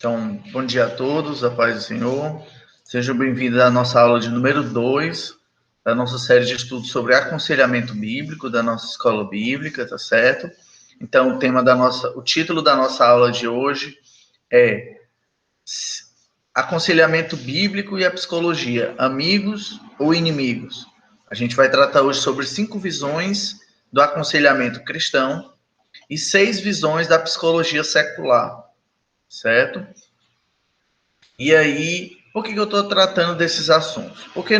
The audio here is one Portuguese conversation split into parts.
Então, bom dia a todos, a paz do Senhor. Sejam bem-vindos à nossa aula de número 2, da nossa série de estudos sobre aconselhamento bíblico, da nossa escola bíblica, tá certo? Então, o título da nossa aula de hoje é Aconselhamento bíblico e a psicologia, amigos ou inimigos? A gente vai tratar hoje sobre 5 visões do aconselhamento cristão e 6 visões da psicologia secular, certo? E aí, por que eu estou tratando desses assuntos? Porque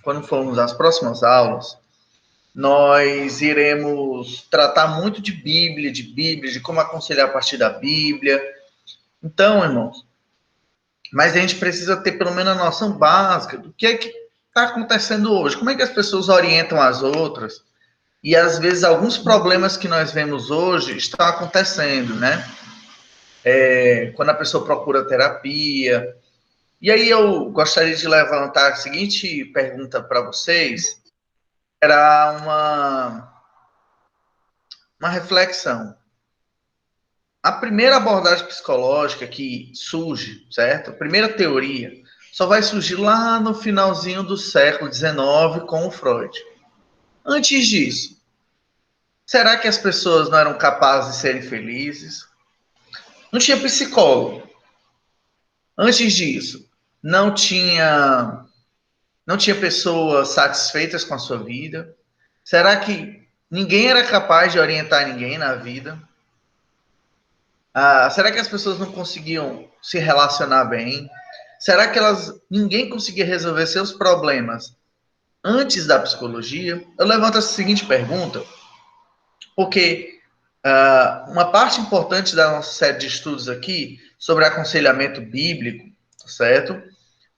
quando formos às próximas aulas, nós iremos tratar muito de Bíblia, de como aconselhar a partir da Bíblia. Então, irmãos, mas a gente precisa ter pelo menos a noção básica do que é que está acontecendo hoje, como é que as pessoas orientam as outras, e às vezes alguns problemas que nós vemos hoje estão acontecendo, né? Quando a pessoa procura terapia. E aí eu gostaria de levantar a seguinte pergunta para vocês, era uma reflexão. A primeira abordagem psicológica que surge, certo? A primeira teoria só vai surgir lá no finalzinho do século XIX com o Freud. Antes disso, será que as pessoas não eram capazes de serem felizes? Não tinha psicólogo. Antes disso, não tinha pessoas satisfeitas com a sua vida? Será que ninguém era capaz de orientar ninguém na vida? Será que as pessoas não conseguiam se relacionar bem? Será que ninguém conseguia resolver seus problemas antes da psicologia? Eu levanto essa seguinte pergunta, porque uma parte importante da nossa série de estudos aqui sobre aconselhamento bíblico, certo?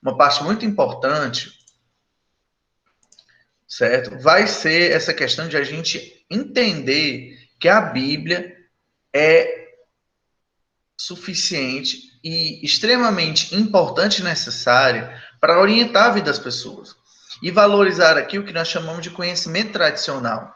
Uma parte muito importante, certo? Vai ser essa questão de a gente entender que a Bíblia é suficiente e extremamente importante e necessária para orientar a vida das pessoas e valorizar aqui o que nós chamamos de conhecimento tradicional.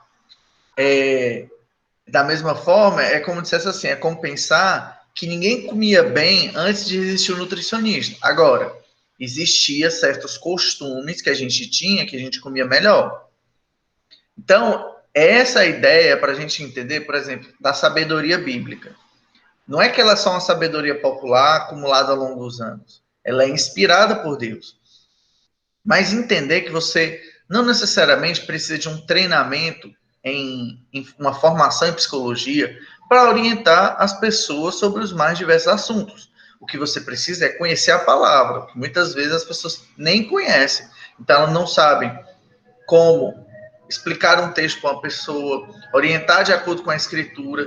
Da mesma forma, é como dissesse assim, é como pensar que ninguém comia bem antes de existir o nutricionista. Agora, existia certos costumes que a gente tinha, que a gente comia melhor. Então, essa ideia para a gente entender, por exemplo, da sabedoria bíblica. Não é que ela é só uma sabedoria popular acumulada ao longo dos anos. Ela é inspirada por Deus. Mas entender que você não necessariamente precisa de um treinamento em uma formação em psicologia para orientar as pessoas sobre os mais diversos assuntos. O que você precisa é conhecer a palavra, que muitas vezes as pessoas nem conhecem. Então, elas não sabem como explicar um texto para uma pessoa, orientar de acordo com a escritura.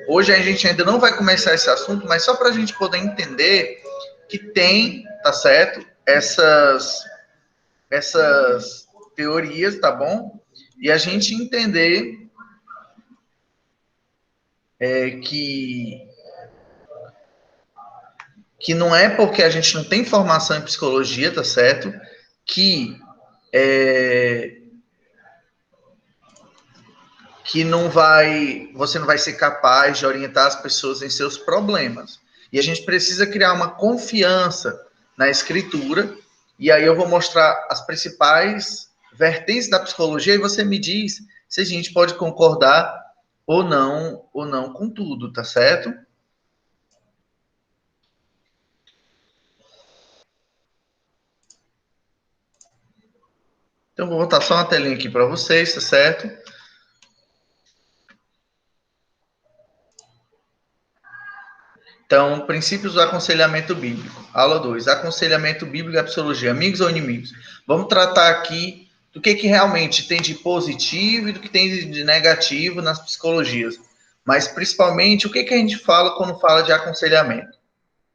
Hoje a gente ainda não vai começar esse assunto, mas só para a gente poder entender que tem, tá certo, essas teorias, tá bom? E a gente entender que não é porque a gente não tem formação em psicologia, tá certo? Que você não vai ser capaz de orientar as pessoas em seus problemas. E a gente precisa criar uma confiança na escritura, e aí eu vou mostrar as principais vertentes da psicologia, e você me diz se a gente pode concordar ou não com tudo, tá certo? Então, vou botar só uma telinha aqui para vocês, tá certo? Então, princípios do aconselhamento bíblico. Aula 2. Aconselhamento bíblico e a psicologia. Amigos ou inimigos? Vamos tratar aqui do que realmente tem de positivo e do que tem de negativo nas psicologias. Mas, principalmente, o que a gente fala quando fala de aconselhamento,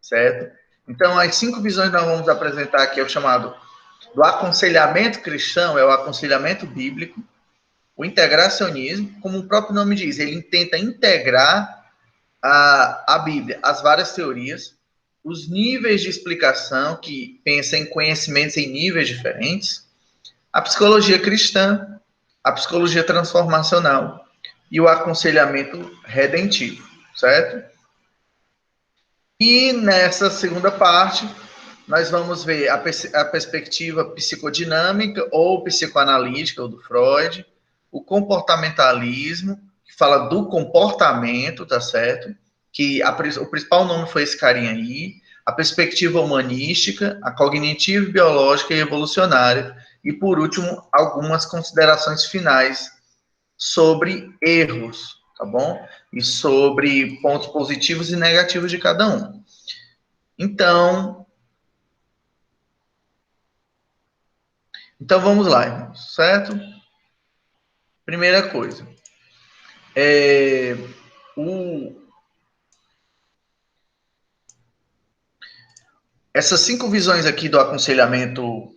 certo? Então, as 5 visões que nós vamos apresentar aqui é o chamado do aconselhamento cristão, é o aconselhamento bíblico, o integracionismo, como o próprio nome diz, ele tenta integrar a Bíblia, as várias teorias, os níveis de explicação, que pensa em conhecimentos em níveis diferentes, a psicologia cristã, a psicologia transformacional e o aconselhamento redentivo, certo? E nessa segunda parte, nós vamos ver a perspectiva psicodinâmica ou psicoanalítica, ou do Freud, o comportamentalismo, que fala do comportamento, tá certo? Que o principal nome foi esse carinha aí, a perspectiva humanística, a cognitiva, biológica e evolucionária, e por último, algumas considerações finais sobre erros, tá bom? E sobre pontos positivos e negativos de cada um. Então vamos lá, irmãos, certo? Primeira coisa, o, essas 5 visões aqui do aconselhamento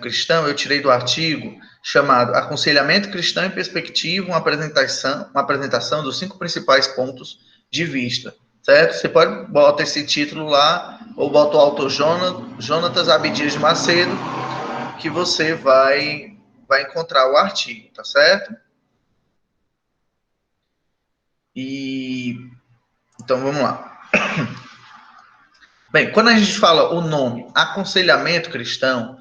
cristão, eu tirei do artigo chamado Aconselhamento Cristão em Perspectiva, uma apresentação dos 5 principais pontos de vista, certo? Você pode botar esse título lá, ou bota o autor Jonatas Abdias de Macedo, que você vai encontrar o artigo, tá certo? Então vamos lá. Bem, quando a gente fala o nome aconselhamento cristão,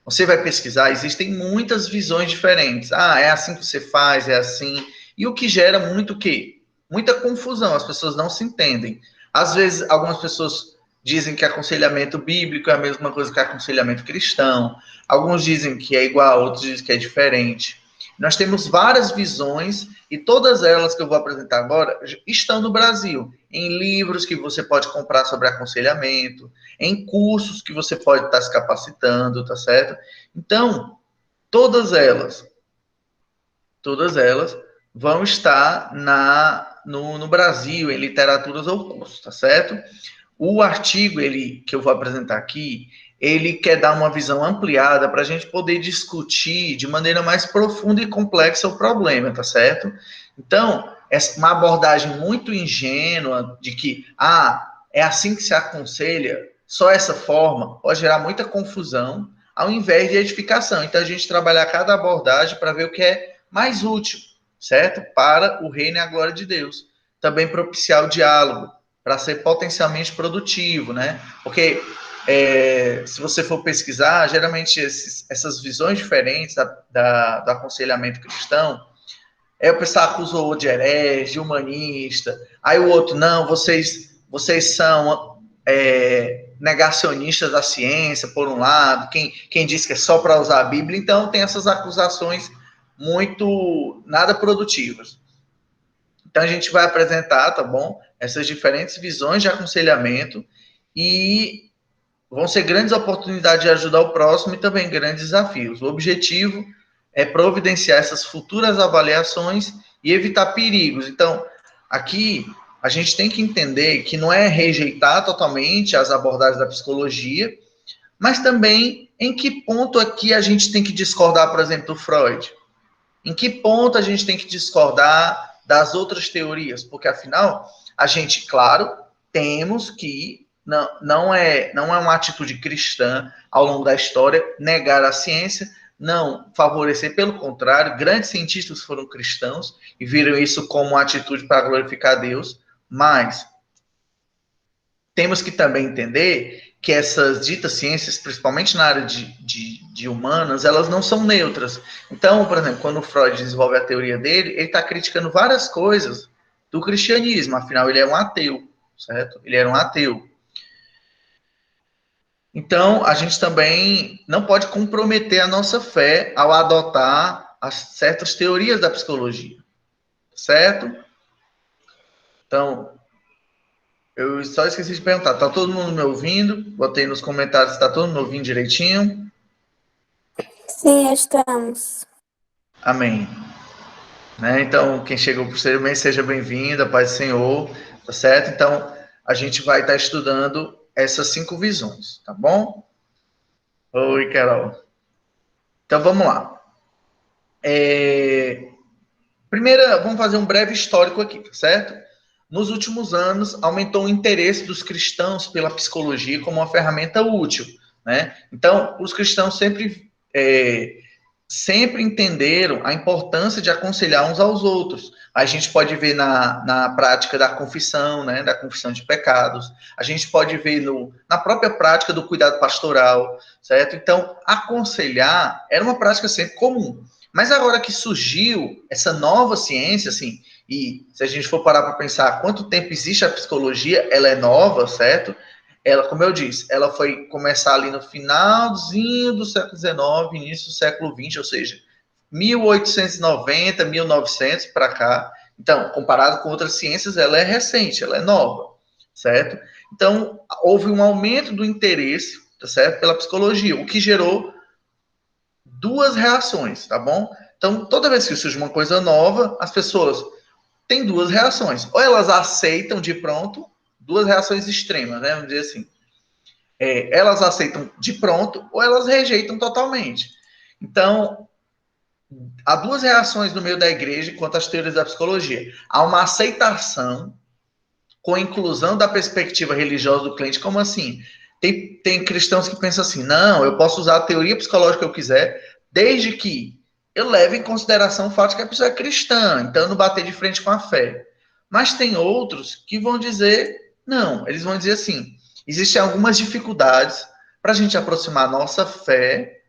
você vai pesquisar, existem muitas visões diferentes. Ah, é assim que você faz, é assim. E o que gera muito o quê? Muita confusão, as pessoas não se entendem. Às vezes, algumas pessoas dizem que aconselhamento bíblico é a mesma coisa que aconselhamento cristão. Alguns dizem que é igual, outros dizem que é diferente. Nós temos várias visões e todas elas que eu vou apresentar agora estão no Brasil, em livros que você pode comprar sobre aconselhamento, em cursos que você pode estar se capacitando, tá certo? Então, todas elas vão estar no Brasil, em literaturas ou cursos, tá certo? O artigo que eu vou apresentar aqui, ele quer dar uma visão ampliada para a gente poder discutir de maneira mais profunda e complexa o problema, tá certo? Então, uma abordagem muito ingênua de que, é assim que se aconselha, só essa forma, pode gerar muita confusão, ao invés de edificação. Então, a gente trabalhar cada abordagem para ver o que é mais útil, certo? Para o reino e a glória de Deus. Também propiciar o diálogo, para ser potencialmente produtivo, né? Porque se você for pesquisar, geralmente essas visões diferentes do aconselhamento cristão, o pessoal acusa o outro de herege, de humanista, aí o outro, não, vocês são negacionistas da ciência, por um lado, quem diz que é só para usar a Bíblia, então tem essas acusações muito nada produtivas. Então, a gente vai apresentar, tá bom? Essas diferentes visões de aconselhamento e vão ser grandes oportunidades de ajudar o próximo e também grandes desafios. O objetivo é providenciar essas futuras avaliações e evitar perigos. Então, aqui a gente tem que entender que não é rejeitar totalmente as abordagens da psicologia, mas também em que ponto aqui a gente tem que discordar, por exemplo, do Freud. Em que ponto a gente tem que discordar das outras teorias? Porque, afinal, a gente, claro, temos que, não é uma atitude cristã ao longo da história negar a ciência, não favorecer, pelo contrário, grandes cientistas foram cristãos e viram isso como uma atitude para glorificar a Deus, mas temos que também entender que essas ditas ciências, principalmente na área de humanas, elas não são neutras. Então, por exemplo, quando o Freud desenvolve a teoria dele, ele está criticando várias coisas do cristianismo, afinal, ele é um ateu, certo? Ele era um ateu. Então, a gente também não pode comprometer a nossa fé ao adotar certas teorias da psicologia, certo? Então, eu só esqueci de perguntar, tá todo mundo me ouvindo? Botei nos comentários, tá todo mundo me ouvindo direitinho? Sim, estamos. Amém. Né? Então, quem chegou posteriormente, seja bem-vindo, a paz do Senhor, tá certo? Então, a gente vai estar estudando essas 5 visões, tá bom? Oi, Carol. Então, vamos lá. Primeiro, vamos fazer um breve histórico aqui, tá certo? Nos últimos anos, aumentou o interesse dos cristãos pela psicologia como uma ferramenta útil, né? Então, os cristãos sempre sempre entenderam a importância de aconselhar uns aos outros. A gente pode ver na prática da confissão, né, da confissão de pecados. A gente pode ver na própria prática do cuidado pastoral, certo? Então, aconselhar era uma prática sempre comum. Mas agora que surgiu essa nova ciência, assim, e se a gente for parar para pensar quanto tempo existe a psicologia, ela é nova, certo? Ela, como eu disse, ela foi começar ali no finalzinho do século XIX, início do século XX, ou seja, 1890, 1900 para cá. Então, comparado com outras ciências, ela é recente, ela é nova, certo? Então, houve um aumento do interesse, tá certo, pela psicologia, o que gerou duas reações, tá bom? Então, toda vez que surge uma coisa nova, as pessoas têm duas reações. Ou elas aceitam de pronto, duas reações extremas, né? Vamos dizer assim. Elas aceitam de pronto ou elas rejeitam totalmente. Então, há duas reações no meio da igreja quanto às teorias da psicologia. Há uma aceitação com a inclusão da perspectiva religiosa do cliente, como assim? Tem cristãos que pensam assim, não, eu posso usar a teoria psicológica que eu quiser, desde que eu leve em consideração o fato de que a pessoa é cristã, então não bater de frente com a fé. Mas tem outros que vão dizer, não, eles vão dizer assim, existem algumas dificuldades para a gente aproximar a nossa fé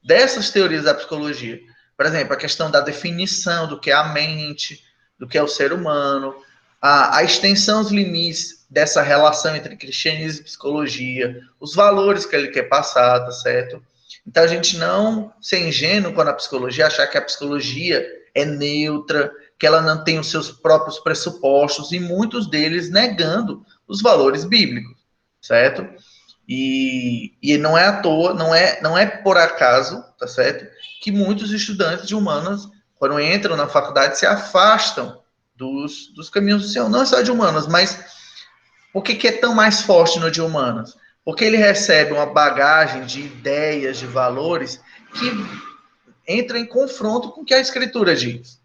dessas teorias da psicologia. Por exemplo, a questão da definição do que é a mente, do que é o ser humano, a extensão dos limites dessa relação entre cristianismo e psicologia, os valores que ele quer passar, tá certo? Então, a gente não ser ingênuo quando a psicologia, achar que a psicologia é neutra, que ela não tem os seus próprios pressupostos, e muitos deles negando os valores bíblicos, certo? E não é à toa, não é por acaso, tá certo? Que muitos estudantes de humanas, quando entram na faculdade, se afastam dos caminhos do Senhor. Não só de humanas, mas por que é tão mais forte no de humanas? Porque ele recebe uma bagagem de ideias, de valores, que entra em confronto com o que a Escritura diz.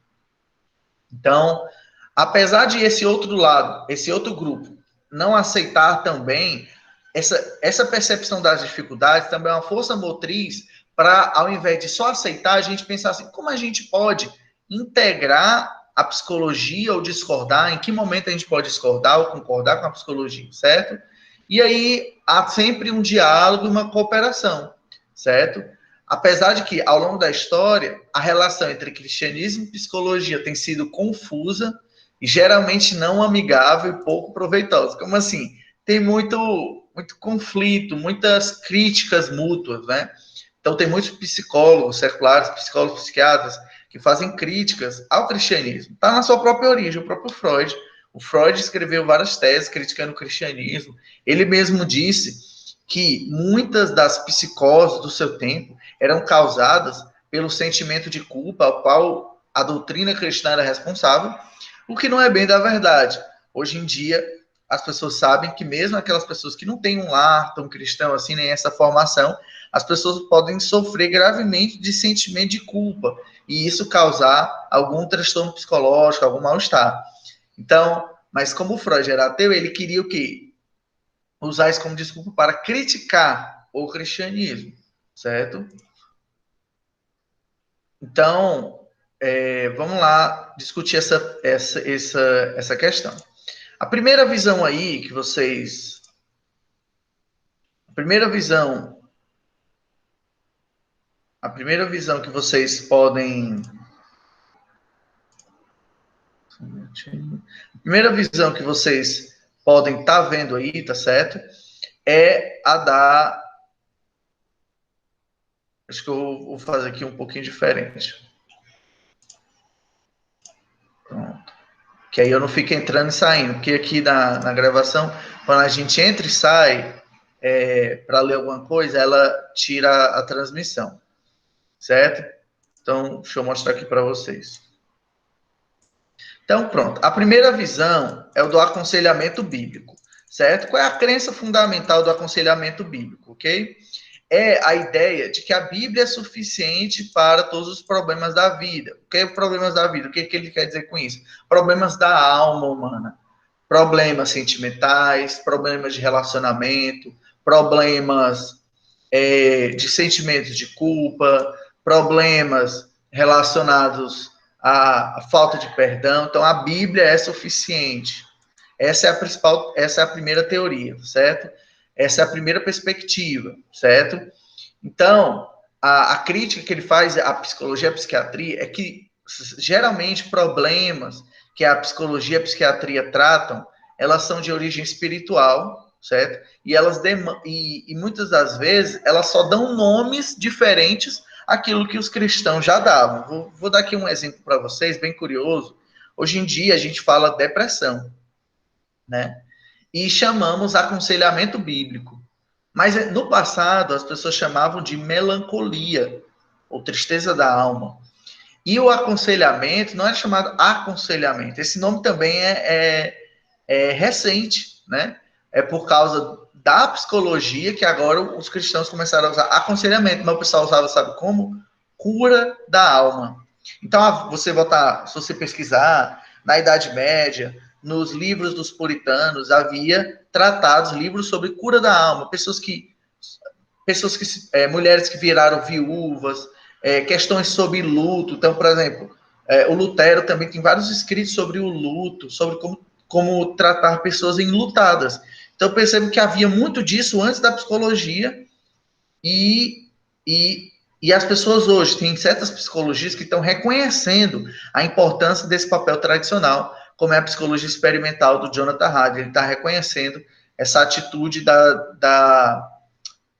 Então, apesar de esse outro lado, esse outro grupo, não aceitar também, essa percepção das dificuldades também é uma força motriz para, ao invés de só aceitar, a gente pensar assim, como a gente pode integrar a psicologia ou discordar, em que momento a gente pode discordar ou concordar com a psicologia, certo? E aí há sempre um diálogo e uma cooperação, certo? Apesar de que, ao longo da história, a relação entre cristianismo e psicologia tem sido confusa e geralmente não amigável e pouco proveitosa. Como assim? Tem muito conflito, muitas críticas mútuas, né? Então, tem muitos psicólogos seculares, psicólogos psiquiatras, que fazem críticas ao cristianismo. Está na sua própria origem, o próprio Freud. O Freud escreveu várias teses criticando o cristianismo. Ele mesmo disse que muitas das psicoses do seu tempo eram causadas pelo sentimento de culpa ao qual a doutrina cristã era responsável, o que não é bem da verdade. Hoje em dia, as pessoas sabem que mesmo aquelas pessoas que não têm um lar tão cristão assim, nem essa formação, as pessoas podem sofrer gravemente de sentimento de culpa, e isso causar algum transtorno psicológico, algum mal-estar. Então, mas como o Freud era ateu, ele queria o quê? Usar isso como desculpa para criticar o cristianismo, certo? Então, vamos lá discutir essa questão. A primeira visão aí que vocês... A primeira visão que vocês podem... A primeira visão que vocês podem estar vendo aí, tá certo? É a da... Acho que eu vou fazer aqui um pouquinho diferente. Pronto. Que aí eu não fico entrando e saindo, porque aqui na gravação, quando a gente entra e sai para ler alguma coisa, ela tira a transmissão, certo? Então, deixa eu mostrar aqui para vocês. Então, pronto. A primeira visão é o do aconselhamento bíblico, certo? Qual é a crença fundamental do aconselhamento bíblico, ok? É a ideia de que a Bíblia é suficiente para todos os problemas da vida. O que é problemas da vida? O que ele quer dizer com isso? Problemas da alma humana. Problemas sentimentais, problemas de relacionamento, problemas de sentimentos de culpa, problemas relacionados à falta de perdão. Então, a Bíblia é suficiente. Essa é a primeira teoria, certo? Essa é a primeira perspectiva, certo? Então, a crítica que ele faz à psicologia e à psiquiatria é que, geralmente, problemas que a psicologia e a psiquiatria tratam, elas são de origem espiritual, certo? E muitas das vezes, elas só dão nomes diferentes àquilo que os cristãos já davam. Vou dar aqui um exemplo para vocês, bem curioso. Hoje em dia, a gente fala depressão, né? E chamamos aconselhamento bíblico. Mas no passado, as pessoas chamavam de melancolia, ou tristeza da alma. E o aconselhamento não é chamado aconselhamento. Esse nome também é recente, né? É por causa da psicologia que agora os cristãos começaram a usar aconselhamento, mas o pessoal usava, sabe como? Cura da alma. Então, se você pesquisar na Idade Média, nos livros dos puritanos, havia tratados, livros sobre cura da alma, mulheres que viraram viúvas, questões sobre luto. Então, por exemplo, o Lutero também tem vários escritos sobre o luto, sobre como tratar pessoas enlutadas. Então, eu percebo que havia muito disso antes da psicologia e as pessoas hoje têm certas psicologias que estão reconhecendo a importância desse papel tradicional, como é a psicologia experimental do Jonathan Haidt. Ele está reconhecendo essa atitude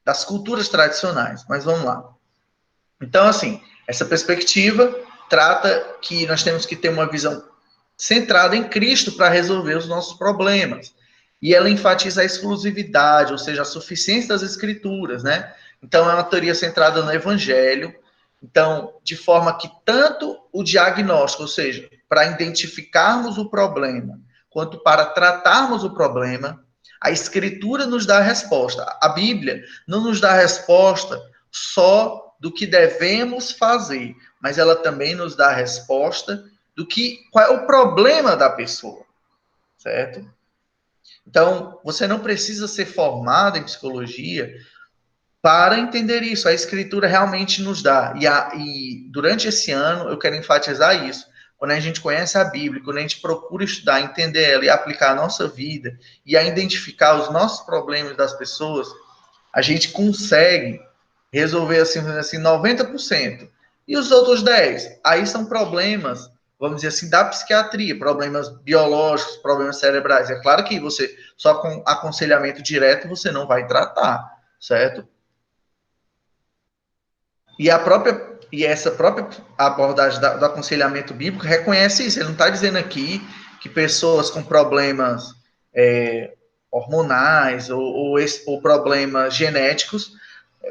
das culturas tradicionais. Mas vamos lá. Então, assim, essa perspectiva trata que nós temos que ter uma visão centrada em Cristo para resolver os nossos problemas. E ela enfatiza a exclusividade, ou seja, a suficiência das Escrituras, né? Então, é uma teoria centrada no Evangelho. Então, de forma que tanto o diagnóstico, ou seja, para identificarmos o problema, quanto para tratarmos o problema, a Escritura nos dá a resposta. A Bíblia não nos dá a resposta só do que devemos fazer, mas ela também nos dá a resposta qual é o problema da pessoa, certo? Então, você não precisa ser formado em psicologia para entender isso. A Escritura realmente nos dá. E durante esse ano, eu quero enfatizar isso. Quando a gente conhece a Bíblia, quando a gente procura estudar, entender ela e aplicar a nossa vida, e a identificar os nossos problemas das pessoas, a gente consegue resolver, assim 90%. E os outros 10%? Aí são problemas, vamos dizer assim, da psiquiatria, problemas biológicos, problemas cerebrais. É claro que você, só com aconselhamento direto, você não vai tratar, certo? E essa própria abordagem do aconselhamento bíblico reconhece isso. Ele não está dizendo aqui que pessoas com problemas hormonais ou problemas genéticos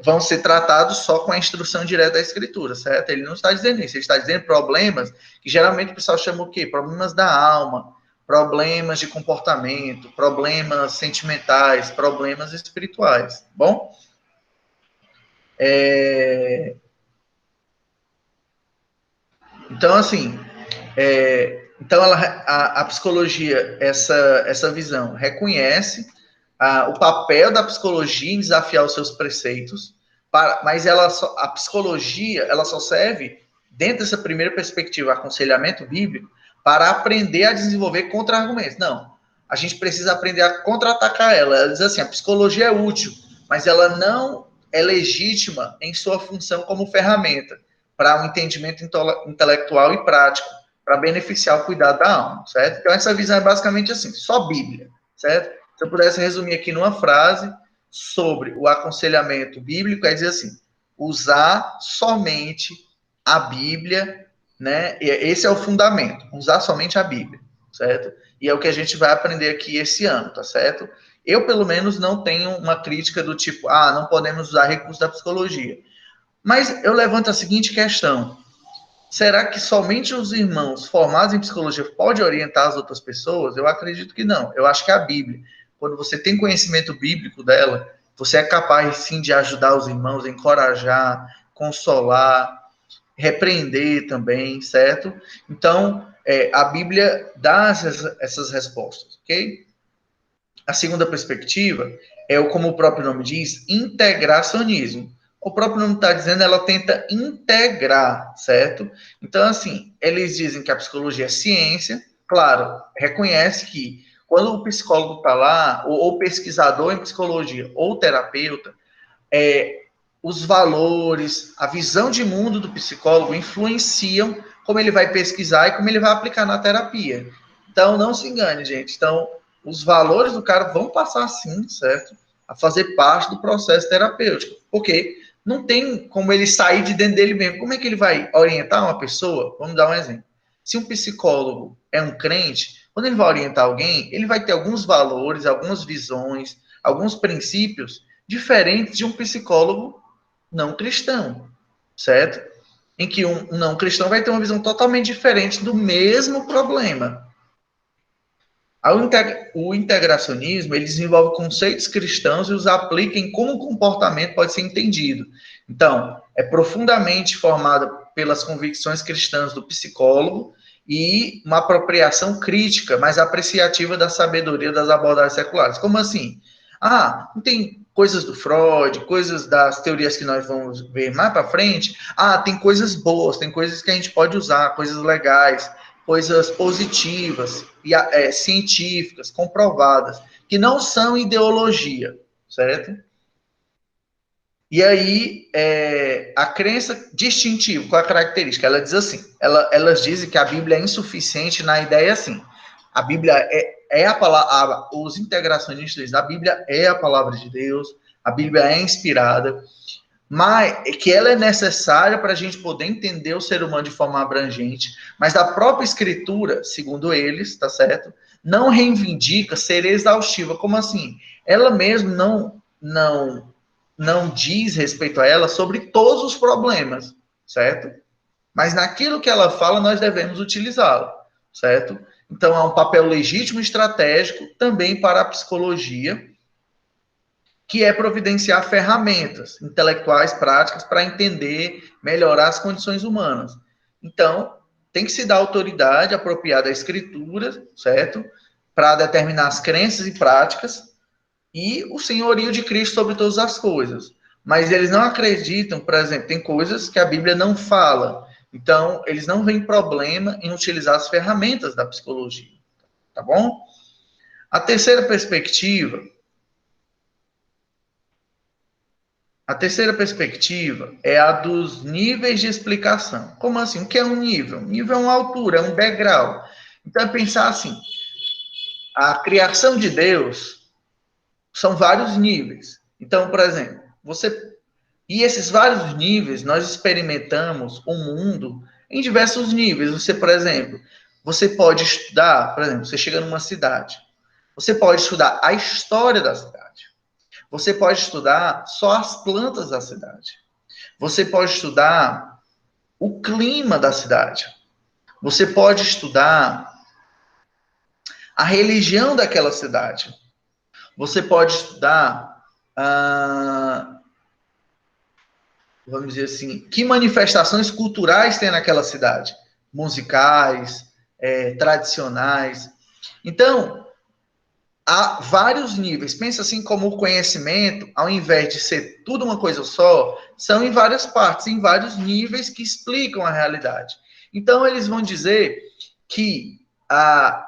vão ser tratados só com a instrução direta da Escritura, certo? Ele não está dizendo isso. Ele está dizendo problemas que geralmente o pessoal chama o quê? Problemas da alma, problemas de comportamento, problemas sentimentais, problemas espirituais. Bom? Então, assim, então a psicologia, essa visão, reconhece o papel da psicologia em desafiar os seus preceitos, mas a psicologia ela só serve, dentro dessa primeira perspectiva, aconselhamento bíblico, para aprender a desenvolver contra-argumentos. Não, a gente precisa aprender a contra-atacar ela. Ela diz assim, a psicologia é útil, mas ela não é legítima em sua função como ferramenta para um entendimento intelectual e prático, para beneficiar o cuidado da alma, certo? Então, essa visão é basicamente assim, só Bíblia, certo? Se eu pudesse resumir aqui numa frase sobre o aconselhamento bíblico, é dizer assim, usar somente a Bíblia, né? Esse é o fundamento, usar somente a Bíblia, certo? E é o que a gente vai aprender aqui esse ano, tá certo? Eu, pelo menos, não tenho uma crítica do tipo, não podemos usar recursos da psicologia. Mas eu levanto a seguinte questão: será que somente os irmãos formados em psicologia podem orientar as outras pessoas? Eu acredito que não. Eu acho que a Bíblia, quando você tem conhecimento bíblico dela, você é capaz, sim, de ajudar os irmãos, encorajar, consolar, repreender também, certo? Então, a Bíblia dá essas respostas, ok? A segunda perspectiva é como o próprio nome diz, integracionismo. o próprio nome está dizendo, ela tenta integrar, certo? Então, assim, eles dizem que a psicologia é ciência, claro, reconhece que quando o psicólogo está lá, ou pesquisador em psicologia, ou terapeuta, os valores, a visão de mundo do psicólogo influenciam como ele vai pesquisar e como ele vai aplicar na terapia. Então, não se engane, gente. Então, os valores do cara vão passar, sim, certo? A fazer parte do processo terapêutico. Porque não tem como ele sair de dentro dele mesmo. Como é que ele vai orientar uma pessoa? Vamos dar um exemplo. Se um psicólogo é um crente, quando ele vai orientar alguém, ele vai ter alguns valores, algumas visões, alguns princípios diferentes de um psicólogo não cristão, certo? Em que um não cristão vai ter uma visão totalmente diferente do mesmo problema. O integracionismo, ele desenvolve conceitos cristãos e os aplica em como o comportamento pode ser entendido. Então, é profundamente formado pelas convicções cristãs do psicólogo e uma apropriação crítica, mais apreciativa da sabedoria das abordagens seculares. Como assim? Não tem coisas do Freud, coisas das teorias que nós vamos ver mais para frente. Tem coisas boas, tem coisas que a gente pode usar, coisas legais, coisas positivas e científicas, comprovadas, que não são ideologia, certo? E aí, a crença distintiva, qual é a característica? Ela diz assim, elas dizem que a Bíblia é insuficiente na ideia assim, a Bíblia é a palavra, os integracionistas dizem, a Bíblia é a palavra de Deus, a Bíblia é inspirada, mas que ela é necessária para a gente poder entender o ser humano de forma abrangente, mas a própria escritura, segundo eles, tá certo? Não reivindica ser exaustiva. Como assim? Ela mesmo não diz respeito a ela sobre todos os problemas, certo? Mas naquilo que ela fala, nós devemos utilizá-la, certo? Então, há um papel legítimo e estratégico também para a psicologia, que é providenciar ferramentas intelectuais práticas para entender, melhorar as condições humanas. Então, tem que se dar autoridade apropriada à escritura, certo? Para determinar as crenças e práticas e o senhorio de Cristo sobre todas as coisas. Mas eles não acreditam, por exemplo, tem coisas que a Bíblia não fala. Então, eles não veem problema em utilizar as ferramentas da psicologia. Tá bom? A terceira perspectiva é a dos níveis de explicação. Como assim? O que é um nível? Um nível é uma altura, é um degrau. Então, é pensar assim, a criação de Deus são vários níveis. Então, por exemplo, e esses vários níveis, nós experimentamos o mundo em diversos níveis. Você, por exemplo, você pode estudar, por exemplo, você chega numa cidade, você pode estudar a história da cidade. Você pode estudar só as plantas da cidade. Você pode estudar o clima da cidade. Você pode estudar a religião daquela cidade. Você pode estudar, vamos dizer assim, que manifestações culturais tem naquela cidade. Musicais, tradicionais. Então, há vários níveis. Pensa assim como o conhecimento, ao invés de ser tudo uma coisa só, são em várias partes, em vários níveis que explicam a realidade. Então, eles vão dizer que a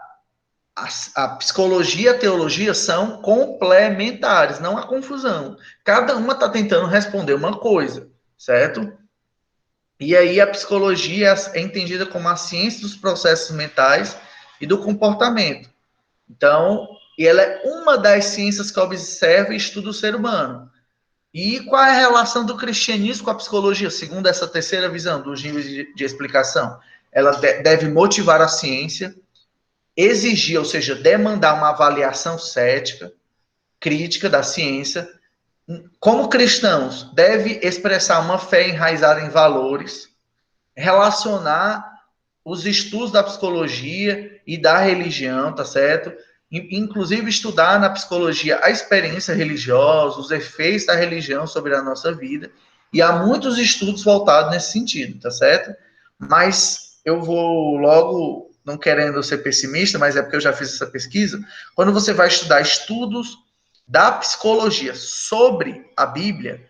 psicologia e a teologia são complementares, não há confusão. Cada uma está tentando responder uma coisa, certo? E aí a psicologia é entendida como a ciência dos processos mentais e do comportamento. Então, ela é uma das ciências que observa e estuda o ser humano. E qual é a relação do cristianismo com a psicologia, segundo essa terceira visão dos níveis de explicação? Ela deve motivar a ciência, exigir, ou seja, demandar uma avaliação cética, crítica da ciência. Como cristãos, deve expressar uma fé enraizada em valores, relacionar os estudos da psicologia e da religião, tá certo? Inclusive estudar na psicologia a experiência religiosa, os efeitos da religião sobre a nossa vida, e há muitos estudos voltados nesse sentido, tá certo? Mas eu vou logo, não querendo ser pessimista, mas é porque eu já fiz essa pesquisa, quando você vai estudar estudos da psicologia sobre a Bíblia,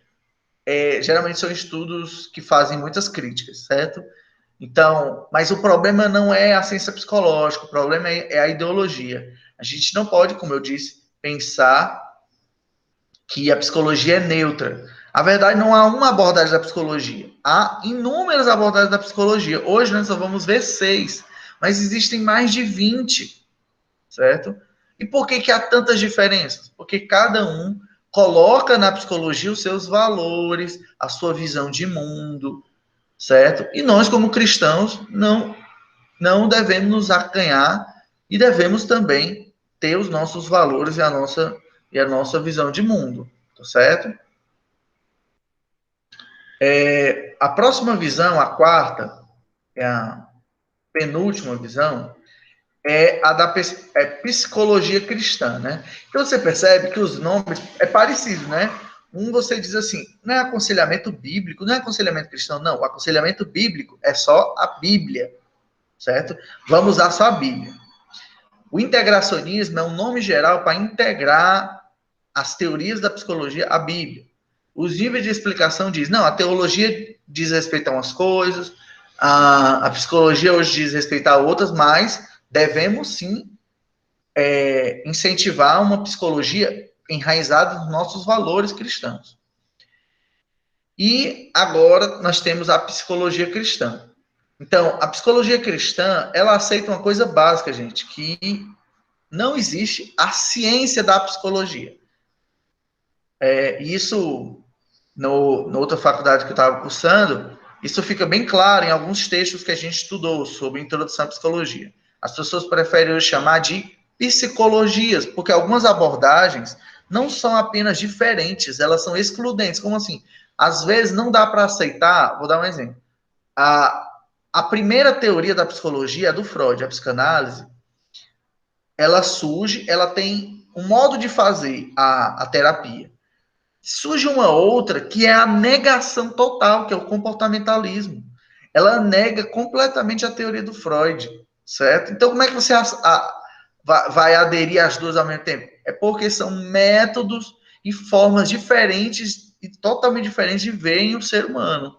geralmente são estudos que fazem muitas críticas, certo? Então, mas o problema não é a ciência psicológica, o problema é a ideologia. A gente não pode, como eu disse, pensar que a psicologia é neutra. A verdade, não há uma abordagem da psicologia. Há inúmeras abordagens da psicologia. Hoje nós só vamos ver 6, mas existem mais de 20, certo? E por que há tantas diferenças? Porque cada um coloca na psicologia os seus valores, a sua visão de mundo, certo? E nós, como cristãos, não devemos nos acanhar e devemos também ter os nossos valores e a nossa visão de mundo, tá certo? A próxima visão, a quarta, é a penúltima visão, é a da psicologia cristã, né? Então você percebe que os nomes é parecido, né? Um você diz assim, não é aconselhamento bíblico, não é aconselhamento cristão, não. O aconselhamento bíblico é só a Bíblia, certo? Vamos usar só a Bíblia. O integracionismo é um nome geral para integrar as teorias da psicologia à Bíblia. Os níveis de explicação diz, não, a teologia diz respeito a umas coisas, a psicologia hoje diz respeito a outras, mas devemos sim incentivar uma psicologia enraizada nos nossos valores cristãos. E agora nós temos a psicologia cristã. Então, a psicologia cristã, ela aceita uma coisa básica, gente, que não existe a ciência da psicologia. Isso, na outra faculdade que eu estava cursando, isso fica bem claro em alguns textos que a gente estudou sobre introdução à psicologia. As pessoas preferem hoje chamar de psicologias, porque algumas abordagens não são apenas diferentes, elas são excludentes. Como assim? Às vezes não dá para aceitar, vou dar um exemplo. A primeira teoria da psicologia é do Freud, a psicanálise. Ela surge, ela tem um modo de fazer a terapia. Surge uma outra que é a negação total, que é o comportamentalismo. Ela nega completamente a teoria do Freud, certo? Então, como é que você vai aderir às duas ao mesmo tempo? É porque são métodos e formas diferentes e totalmente diferentes de verem o ser humano.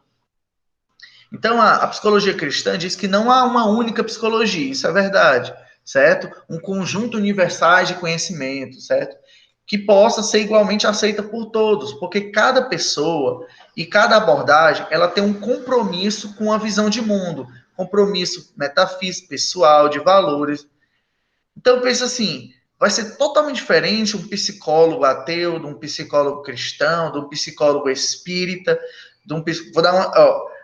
Então, a psicologia cristã diz que não há uma única psicologia, isso é verdade, certo? Um conjunto universal de conhecimento, certo? Que possa ser igualmente aceita por todos, porque cada pessoa e cada abordagem, ela tem um compromisso com a visão de mundo, compromisso metafísico, pessoal, de valores. Então, pensa assim, vai ser totalmente diferente um psicólogo ateu, de um psicólogo cristão, de um psicólogo espírita, vou dar uma...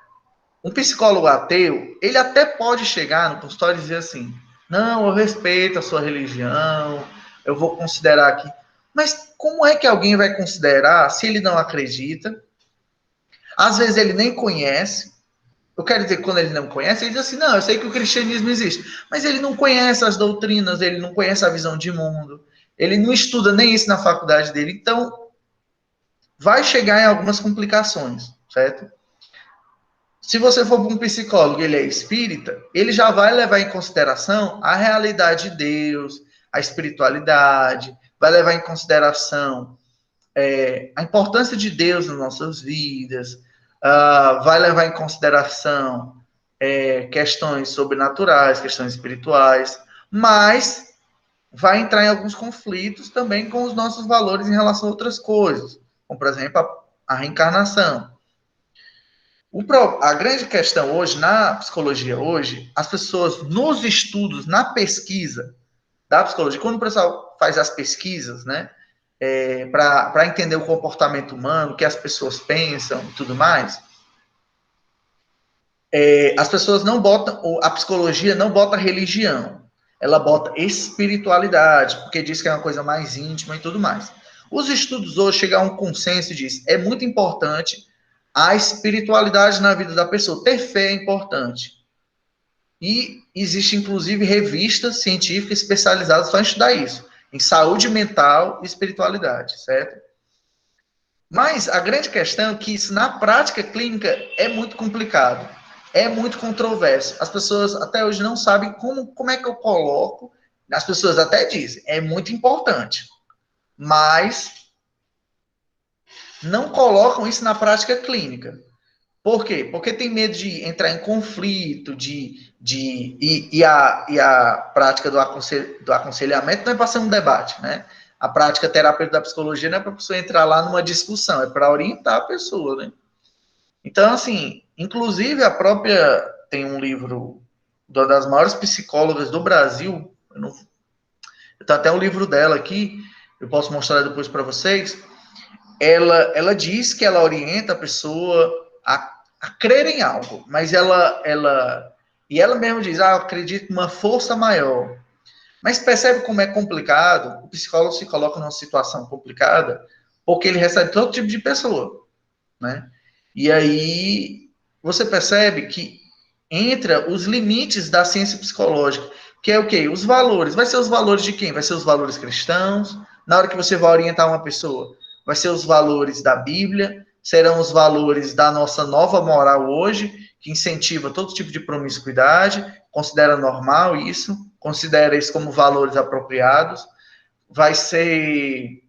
Um psicólogo ateu, ele até pode chegar no consultório e dizer assim, não, eu respeito a sua religião, eu vou considerar aqui. Mas como é que alguém vai considerar se ele não acredita? Às vezes ele nem conhece. Eu quero dizer que quando ele não conhece, ele diz assim, não, eu sei que o cristianismo existe. Mas ele não conhece as doutrinas, ele não conhece a visão de mundo, ele não estuda nem isso na faculdade dele. Então, vai chegar em algumas complicações, certo? Se você for para um psicólogo e ele é espírita, ele já vai levar em consideração a realidade de Deus, a espiritualidade, vai levar em consideração a importância de Deus nas nossas vidas, vai levar em consideração questões sobrenaturais, questões espirituais, mas vai entrar em alguns conflitos também com os nossos valores em relação a outras coisas, como, por exemplo, a reencarnação. A grande questão hoje, na psicologia hoje, as pessoas nos estudos, na pesquisa da psicologia, quando o pessoal faz as pesquisas, né, para entender o comportamento humano, o que as pessoas pensam e tudo mais, as pessoas não botam, a psicologia não bota religião, ela bota espiritualidade, porque diz que é uma coisa mais íntima e tudo mais. Os estudos hoje chegam a um consenso e diz, é muito importante a espiritualidade na vida da pessoa. Ter fé é importante. E existe, inclusive, revistas científicas especializadas só em estudar isso, em saúde mental e espiritualidade, certo? Mas a grande questão é que isso, na prática clínica, é muito complicado. É muito controverso. As pessoas até hoje não sabem como é que eu coloco. As pessoas até dizem, é muito importante. Mas não colocam isso na prática clínica. Por quê? Porque tem medo de entrar em conflito, e a prática do aconselhamento não é para ser um debate, né? A prática terapêutica da psicologia não é para a pessoa entrar lá numa discussão, é para orientar a pessoa, né? Então, assim, inclusive a própria, tem um livro uma das maiores psicólogas do Brasil, eu tenho até um livro dela aqui, eu posso mostrar depois para vocês, ela diz que ela orienta a pessoa a crer em algo, mas e ela mesma diz, eu acredito numa força maior. Mas percebe como é complicado? O psicólogo se coloca numa situação complicada porque ele recebe todo tipo de pessoa, né? E aí você percebe que entra os limites da ciência psicológica, que é o quê? Os valores. Vai ser os valores de quem? Vai ser os valores cristãos. Na hora que você vai orientar uma pessoa, vai ser os valores da Bíblia, serão os valores da nossa nova moral hoje, que incentiva todo tipo de promiscuidade, considera normal isso, considera isso como valores apropriados. Vai ser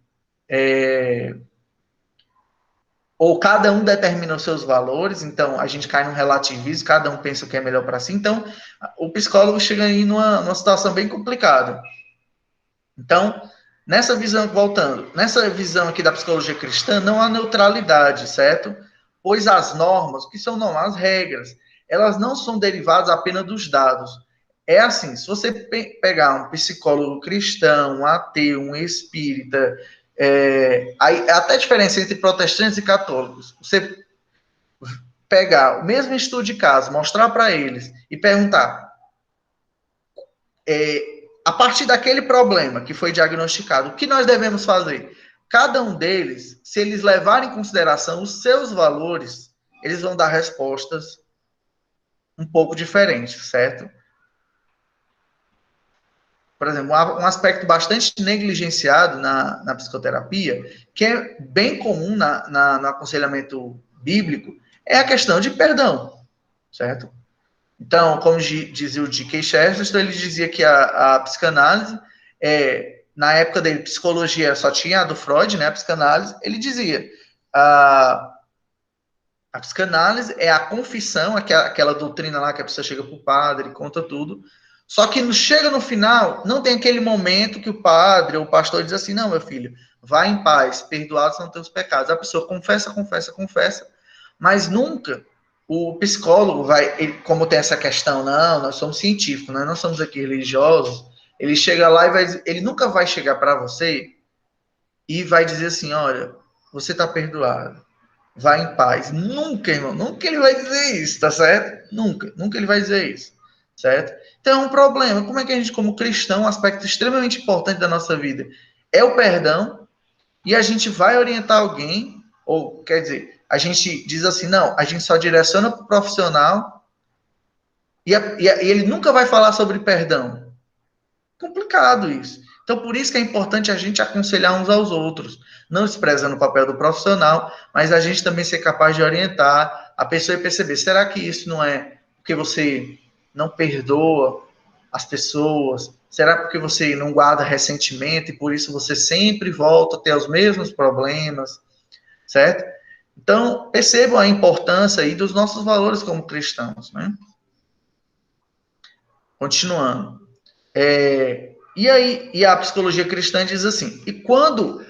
ou cada um determina os seus valores, então a gente cai num relativismo, cada um pensa o que é melhor para si, então o psicólogo chega aí numa situação bem complicada. Então, nessa visão, voltando, nessa visão aqui da psicologia cristã, não há neutralidade, certo? Pois as normas, o que são normas? As regras, elas não são derivadas apenas dos dados. É assim, se você pegar um psicólogo cristão, um ateu, um espírita, até a diferença entre protestantes e católicos. Você pegar o mesmo estudo de caso, mostrar para eles e perguntar, a partir daquele problema que foi diagnosticado, o que nós devemos fazer? Cada um deles, se eles levarem em consideração os seus valores, eles vão dar respostas um pouco diferentes, certo? Por exemplo, um aspecto bastante negligenciado na psicoterapia, que é bem comum no aconselhamento bíblico, é a questão de perdão, certo? Então, como dizia o D.K. Chesterton, ele dizia que a psicanálise, na época dele, psicologia só tinha a do Freud, né, a psicanálise, ele dizia, a psicanálise é a confissão, aquela doutrina lá que a pessoa chega para o padre, conta tudo, só que chega no final, não tem aquele momento que o padre ou o pastor diz assim, não, meu filho, vá em paz, perdoados são teus pecados. A pessoa confessa, confessa, confessa, mas nunca o psicólogo vai, como tem essa questão, não, nós somos científicos, nós não somos aqui religiosos, ele chega lá e ele nunca vai chegar para você e vai dizer assim, olha, você está perdoado, vá em paz. Nunca, irmão, nunca ele vai dizer isso, tá certo? Nunca, nunca ele vai dizer isso, certo? Então é um problema. Como é que a gente, como cristão, um aspecto extremamente importante da nossa vida é o perdão, e a gente vai orientar alguém, ou quer dizer, a gente diz assim, não, a gente só direciona para o profissional e ele nunca vai falar sobre perdão. Complicado isso. Então, por isso que é importante a gente aconselhar uns aos outros, não desprezando o papel do profissional, mas a gente também ser capaz de orientar a pessoa e perceber, será que isso não é porque você não perdoa as pessoas? Será porque você não guarda ressentimento e por isso você sempre volta a ter os mesmos problemas, certo? Então, percebam a importância aí dos nossos valores como cristãos, né? Continuando. E aí, e a psicologia cristã diz assim, e quando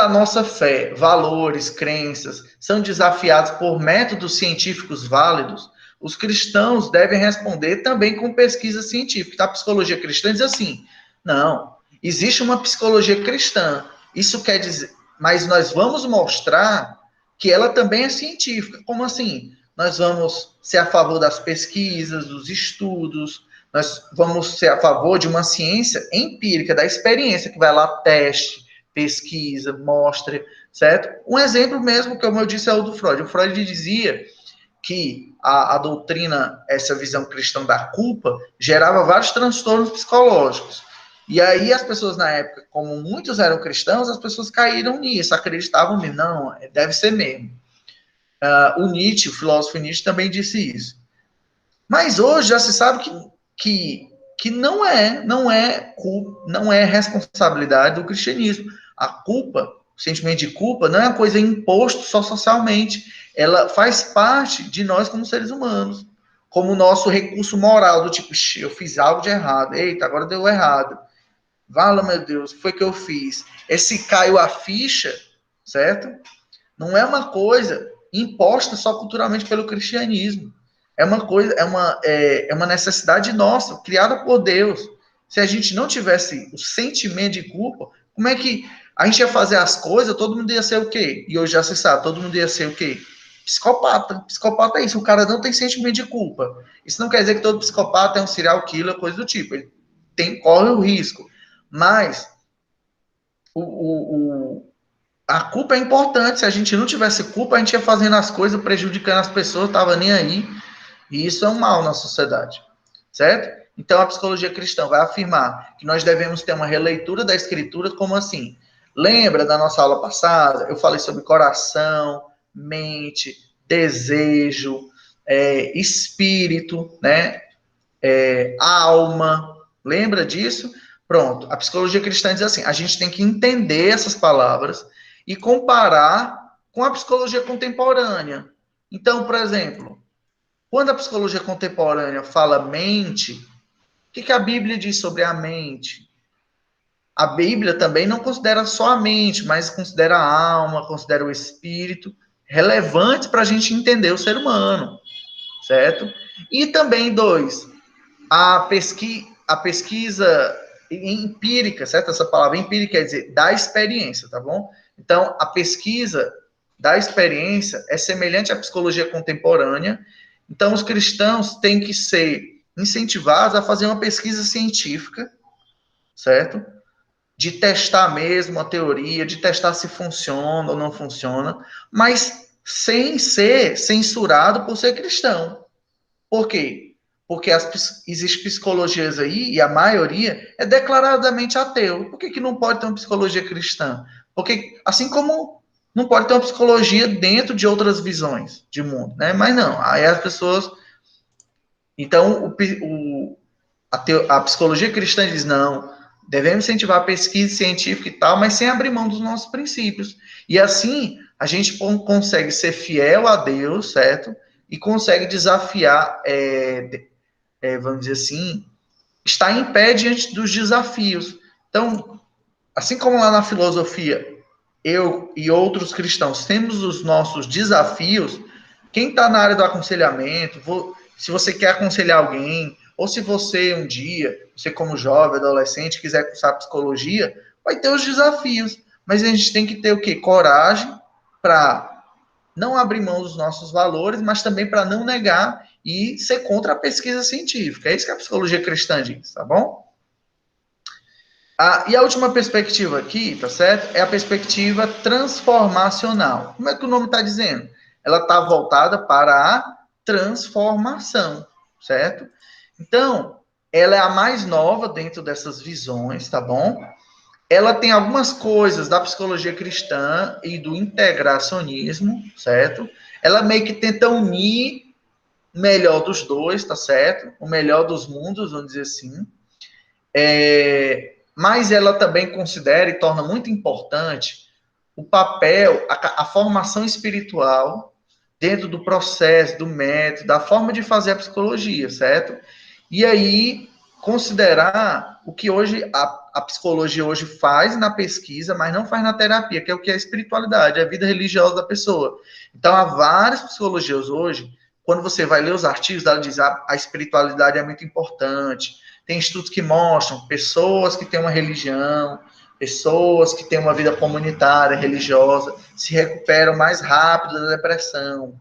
a nossa fé, valores, crenças são desafiados por métodos científicos válidos, os cristãos devem responder também com pesquisa científica. A psicologia cristã diz assim, não, existe uma psicologia cristã, isso quer dizer, mas nós vamos mostrar que ela também é científica. Como assim? Nós vamos ser a favor das pesquisas, dos estudos, nós vamos ser a favor de uma ciência empírica, da experiência, que vai lá, teste, pesquisa, mostre, certo? Um exemplo mesmo, como eu disse, é o do Freud. O Freud dizia que a doutrina, essa visão cristã da culpa, gerava vários transtornos psicológicos. E aí as pessoas na época, como muitos eram cristãos, as pessoas caíram nisso, acreditavam mesmo, não, deve ser mesmo. O Nietzsche, o filósofo Nietzsche, também disse isso. Mas hoje já se sabe que não é responsabilidade do cristianismo. A culpa o sentimento de culpa não é uma coisa imposta só socialmente. Ela faz parte de nós como seres humanos. Como o nosso recurso moral, do tipo, eu fiz algo de errado. Eita, agora deu errado. Vala, meu Deus, o que foi que eu fiz? Esse caiu a ficha, certo? Não é uma coisa imposta só culturalmente pelo cristianismo. É uma coisa, é uma necessidade nossa, criada por Deus. Se a gente não tivesse o sentimento de culpa, como é que a gente ia fazer as coisas? Todo mundo ia ser o quê? E hoje já se sabe, todo mundo ia ser o quê? Psicopata. Psicopata é isso, o cara não tem sentimento de culpa. Isso não quer dizer que todo psicopata é um serial killer, coisa do tipo. Ele corre o risco. Mas a culpa é importante. Se a gente não tivesse culpa, a gente ia fazendo as coisas, prejudicando as pessoas, tava nem aí. E isso é um mal na sociedade, certo? Então, a psicologia cristã vai afirmar que nós devemos ter uma releitura da escritura como assim. Lembra da nossa aula passada? Eu falei sobre coração, mente, desejo, espírito, né? Alma. Lembra disso? Pronto. A psicologia cristã diz assim: a gente tem que entender essas palavras e comparar com a psicologia contemporânea. Então, por exemplo, quando a psicologia contemporânea fala mente, o que a Bíblia diz sobre a mente? A Bíblia também não considera só a mente, mas considera a alma, considera o espírito, relevantes para a gente entender o ser humano, certo? E também, dois, a pesquisa empírica, certo? Essa palavra empírica quer dizer da experiência, tá bom? Então, a pesquisa da experiência é semelhante à psicologia contemporânea. Então, os cristãos têm que ser incentivados a fazer uma pesquisa científica, certo? De testar mesmo a teoria, de testar se funciona ou não funciona, mas sem ser censurado por ser cristão. Por quê? Porque existem psicologias aí, e a maioria é declaradamente ateu. Por que não pode ter uma psicologia cristã? Porque, assim como não pode ter uma psicologia dentro de outras visões de mundo, né? Mas não, aí as pessoas... Então, a psicologia cristã diz, não, devemos incentivar a pesquisa científica e tal, mas sem abrir mão dos nossos princípios. E assim, a gente consegue ser fiel a Deus, certo? E consegue desafiar, vamos dizer assim, estar em pé diante dos desafios. Então, assim como lá na filosofia, eu e outros cristãos temos os nossos desafios, quem está na área do aconselhamento, se você quer aconselhar alguém, ou se você um dia, você como jovem, adolescente, quiser cursar psicologia, vai ter os desafios. Mas a gente tem que ter o quê? Coragem para não abrir mão dos nossos valores, mas também para não negar e ser contra a pesquisa científica. É isso que a psicologia cristã diz, tá bom? E a última perspectiva aqui, tá certo? É a perspectiva transformacional. Como é que o nome está dizendo? Ela está voltada para a transformação, certo? Então, ela é a mais nova dentro dessas visões, tá bom? Ela tem algumas coisas da psicologia cristã e do integracionismo, certo? Ela meio que tenta unir o melhor dos dois, tá certo? O melhor dos mundos, vamos dizer assim. Mas ela também considera e torna muito importante o papel, a formação espiritual dentro do processo, do método, da forma de fazer a psicologia, certo? E aí, considerar o que hoje a psicologia hoje faz na pesquisa, mas não faz na terapia, que é o que é a espiritualidade, a vida religiosa da pessoa. Então, há várias psicologias hoje, quando você vai ler os artigos, ela diz a espiritualidade é muito importante. Tem estudos que mostram pessoas que têm uma religião, pessoas que têm uma vida comunitária, religiosa, se recuperam mais rápido da depressão.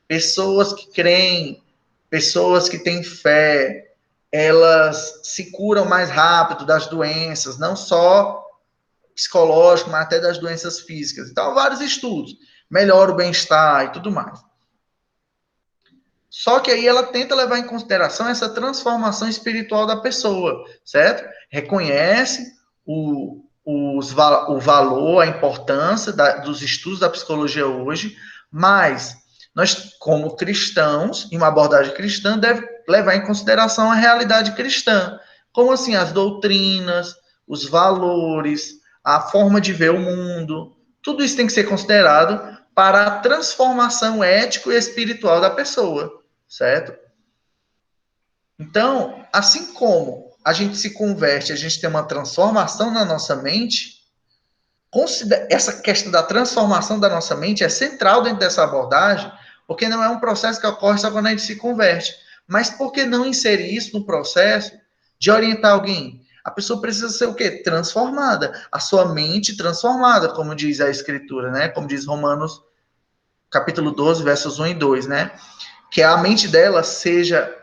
Pessoas que creem, pessoas que têm fé, elas se curam mais rápido das doenças, não só psicológicas, mas até das doenças físicas. Então, vários estudos. Melhora o bem-estar e tudo mais. Só que aí ela tenta levar em consideração essa transformação espiritual da pessoa, certo? Reconhece o valor, a importância dos estudos da psicologia hoje, mas nós, como cristãos, em uma abordagem cristã, deve levar em consideração a realidade cristã. Como assim? As doutrinas, os valores, a forma de ver o mundo, Tudo isso tem que ser considerado para a transformação ético e espiritual da pessoa, certo? Então, assim como a gente se converte, a gente tem uma transformação na nossa mente, essa questão da transformação da nossa mente é central dentro dessa abordagem, porque não é um processo que ocorre só quando a gente se converte. Mas por que não inserir isso no processo de orientar alguém? A pessoa precisa ser o quê? Transformada. A sua mente transformada, como diz a Escritura, né? Como diz Romanos, capítulo 12, versos 1 e 2, né? Que a mente dela seja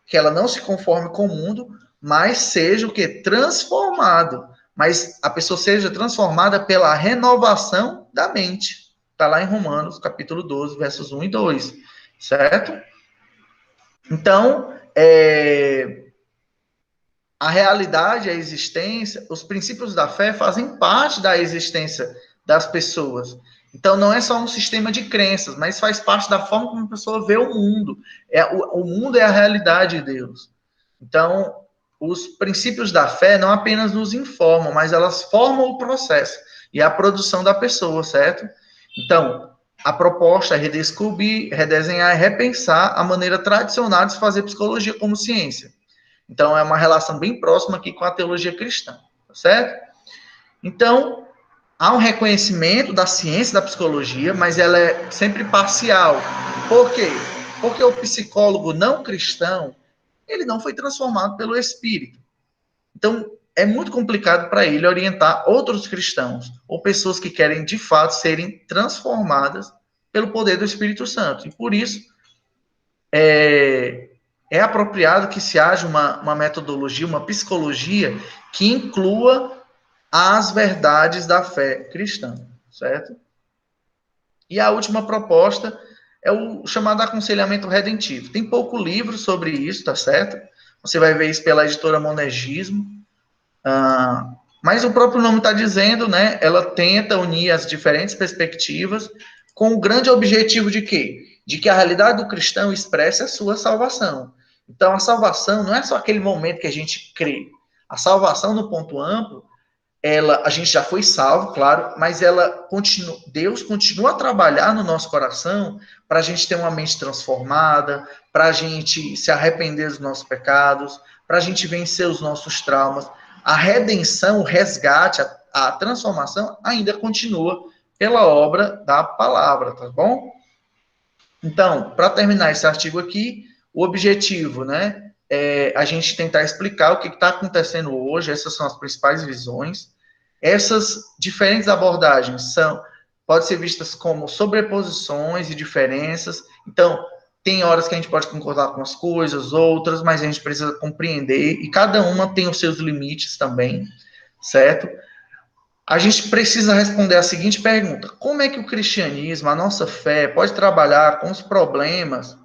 que ela não se conforme com o mundo, mas seja o quê? Transformado. Mas a pessoa seja transformada pela renovação da mente. Está lá em Romanos, capítulo 12, versos 1 e 2. Certo? Então, a realidade, a existência, os princípios da fé fazem parte da existência das pessoas. Então, não é só um sistema de crenças, mas faz parte da forma como a pessoa vê o mundo. O mundo é a realidade de Deus. Então, os princípios da fé não apenas nos informam, mas elas formam o processo e a produção da pessoa, certo? Então, a proposta é redescobrir, redesenhar e repensar a maneira tradicional de se fazer psicologia como ciência. Então, é uma relação bem próxima aqui com a teologia cristã, tá certo? Então, há um reconhecimento da ciência da psicologia, mas ela é sempre parcial. Por quê? Porque o psicólogo não cristão, ele não foi transformado pelo Espírito. Então, é muito complicado para ele orientar outros cristãos ou pessoas que querem, de fato, serem transformadas pelo poder do Espírito Santo. E por isso, é apropriado que se haja uma metodologia, uma psicologia que inclua as verdades da fé cristã, certo? E a última proposta é o chamado aconselhamento redentivo. Tem pouco livro sobre isso, tá certo? Você vai ver isso pela editora Monergismo. Mas o próprio nome está dizendo, né? Ela tenta unir as diferentes perspectivas com o grande objetivo de quê? De que a realidade do cristão expresse a sua salvação. Então, a salvação não é só aquele momento que a gente crê. A salvação, no ponto amplo, a gente já foi salvo, claro, mas Deus continua a trabalhar no nosso coração para a gente ter uma mente transformada, para a gente se arrepender dos nossos pecados, para a gente vencer os nossos traumas. A redenção, o resgate, a transformação ainda continua pela obra da palavra, tá bom? Então, para terminar esse artigo aqui, o objetivo, né, é a gente tentar explicar o que está acontecendo hoje, essas são as principais visões. Essas diferentes abordagens podem ser vistas como sobreposições e diferenças. Então, tem horas que a gente pode concordar com as coisas, outras, mas a gente precisa compreender, e cada uma tem os seus limites também, certo? A gente precisa responder a seguinte pergunta: como é que o cristianismo, a nossa fé, pode trabalhar com os problemas?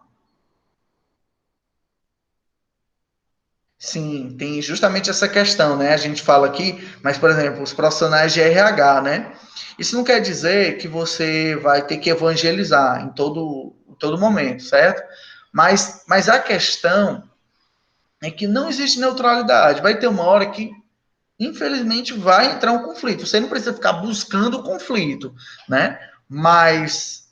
Sim, tem justamente essa questão, né? A gente fala aqui, mas, por exemplo, os profissionais de RH, né? Isso não quer dizer que você vai ter que evangelizar em todo momento, certo? Mas a questão é que não existe neutralidade. Vai ter uma hora que, infelizmente, vai entrar um conflito. Você não precisa ficar buscando o conflito, né? Mas